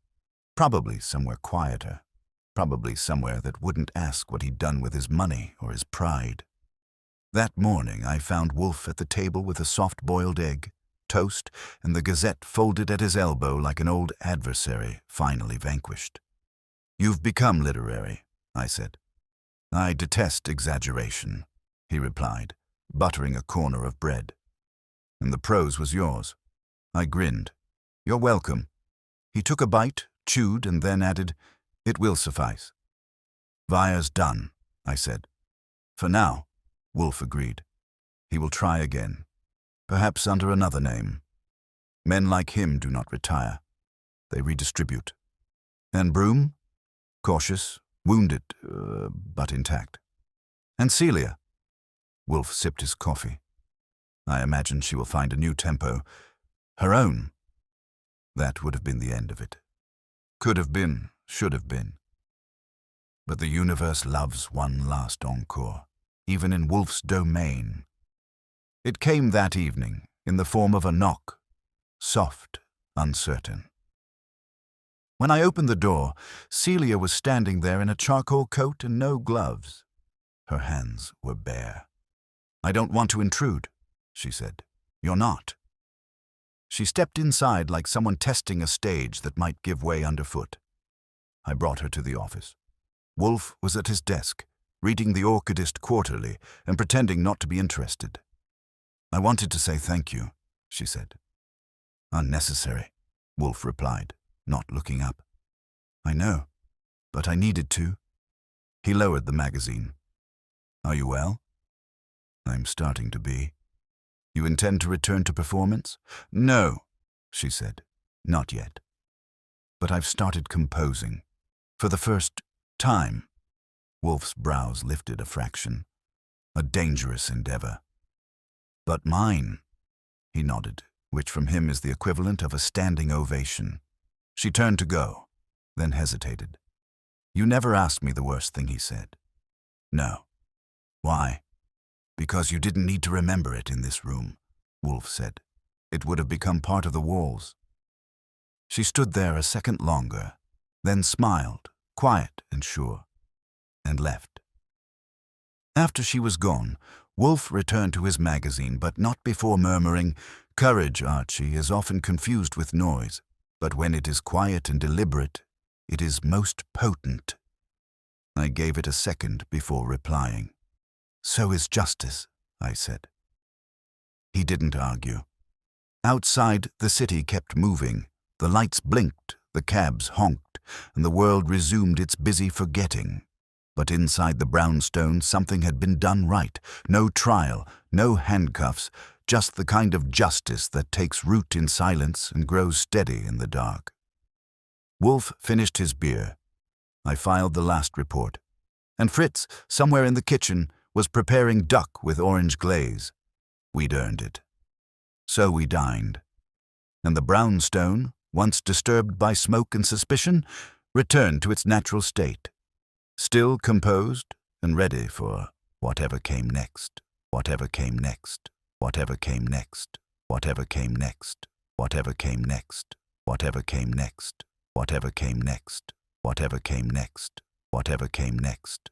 Probably somewhere quieter. Probably somewhere that wouldn't ask what he'd done with his money or his pride. That morning I found Wolfe at the table with a soft-boiled egg, toast, and the Gazette folded at his elbow like an old adversary finally vanquished. "You've become literary," I said. "I detest exaggeration," he replied, buttering a corner of bread. "And the prose was yours." I grinned. "You're welcome." He took a bite, chewed, and then added, "It will suffice." "Vire's done," I said. "For now," Wolfe agreed. "He will try again, perhaps under another name. Men like him do not retire. They redistribute." "And Broom?" "Cautious, wounded, but intact." "And Celia?" Wolfe sipped his coffee. "I imagine she will find a new tempo. Her own." That would have been the end of it. Could have been, should have been. But the universe loves one last encore, even in Wolfe's domain. It came that evening, in the form of a knock, soft, uncertain. When I opened the door, Celia was standing there in a charcoal coat and no gloves. Her hands were bare. "I don't want to intrude," she said. "You're not." She stepped inside like someone testing a stage that might give way underfoot. I brought her to the office. Wolfe was at his desk, reading the Orchidist Quarterly and pretending not to be interested. "I wanted to say thank you," she said. "Unnecessary," Wolfe replied, not looking up. "I know, but I needed to." He lowered the magazine. "Are you well?" "I'm starting to be." "You intend to return to performance?" "No," she said, "not yet. But I've started composing. For the first time." Wolfe's brows lifted a fraction. "A dangerous endeavor." "But mine," he nodded, which from him is the equivalent of a standing ovation. She turned to go, then hesitated. "You never asked me the worst thing he said." "No." "Why?" "Because you didn't need to remember it in this room," Wolfe said. "It would have become part of the walls." She stood there a second longer, then smiled, quiet and sure, and left. After she was gone, Wolfe returned to his magazine, but not before murmuring, "Courage, Archie, is often confused with noise, but when it is quiet and deliberate, it is most potent." I gave it a second before replying. "So is justice," I said. He didn't argue. Outside, the city kept moving. The lights blinked, the cabs honked, and the world resumed its busy forgetting. But inside the brownstone, something had been done right. No trial, no handcuffs, just the kind of justice that takes root in silence and grows steady in the dark. Wolfe finished his beer. I filed the last report. And Fritz, somewhere in the kitchen, was preparing duck with orange glaze. We'd earned it. So we dined. And the brownstone, once disturbed by smoke and suspicion, returned to its natural state, still composed and ready for whatever came next, whatever came next, whatever came next, whatever came next, whatever came next, whatever came next, whatever came next, whatever came next, whatever came next,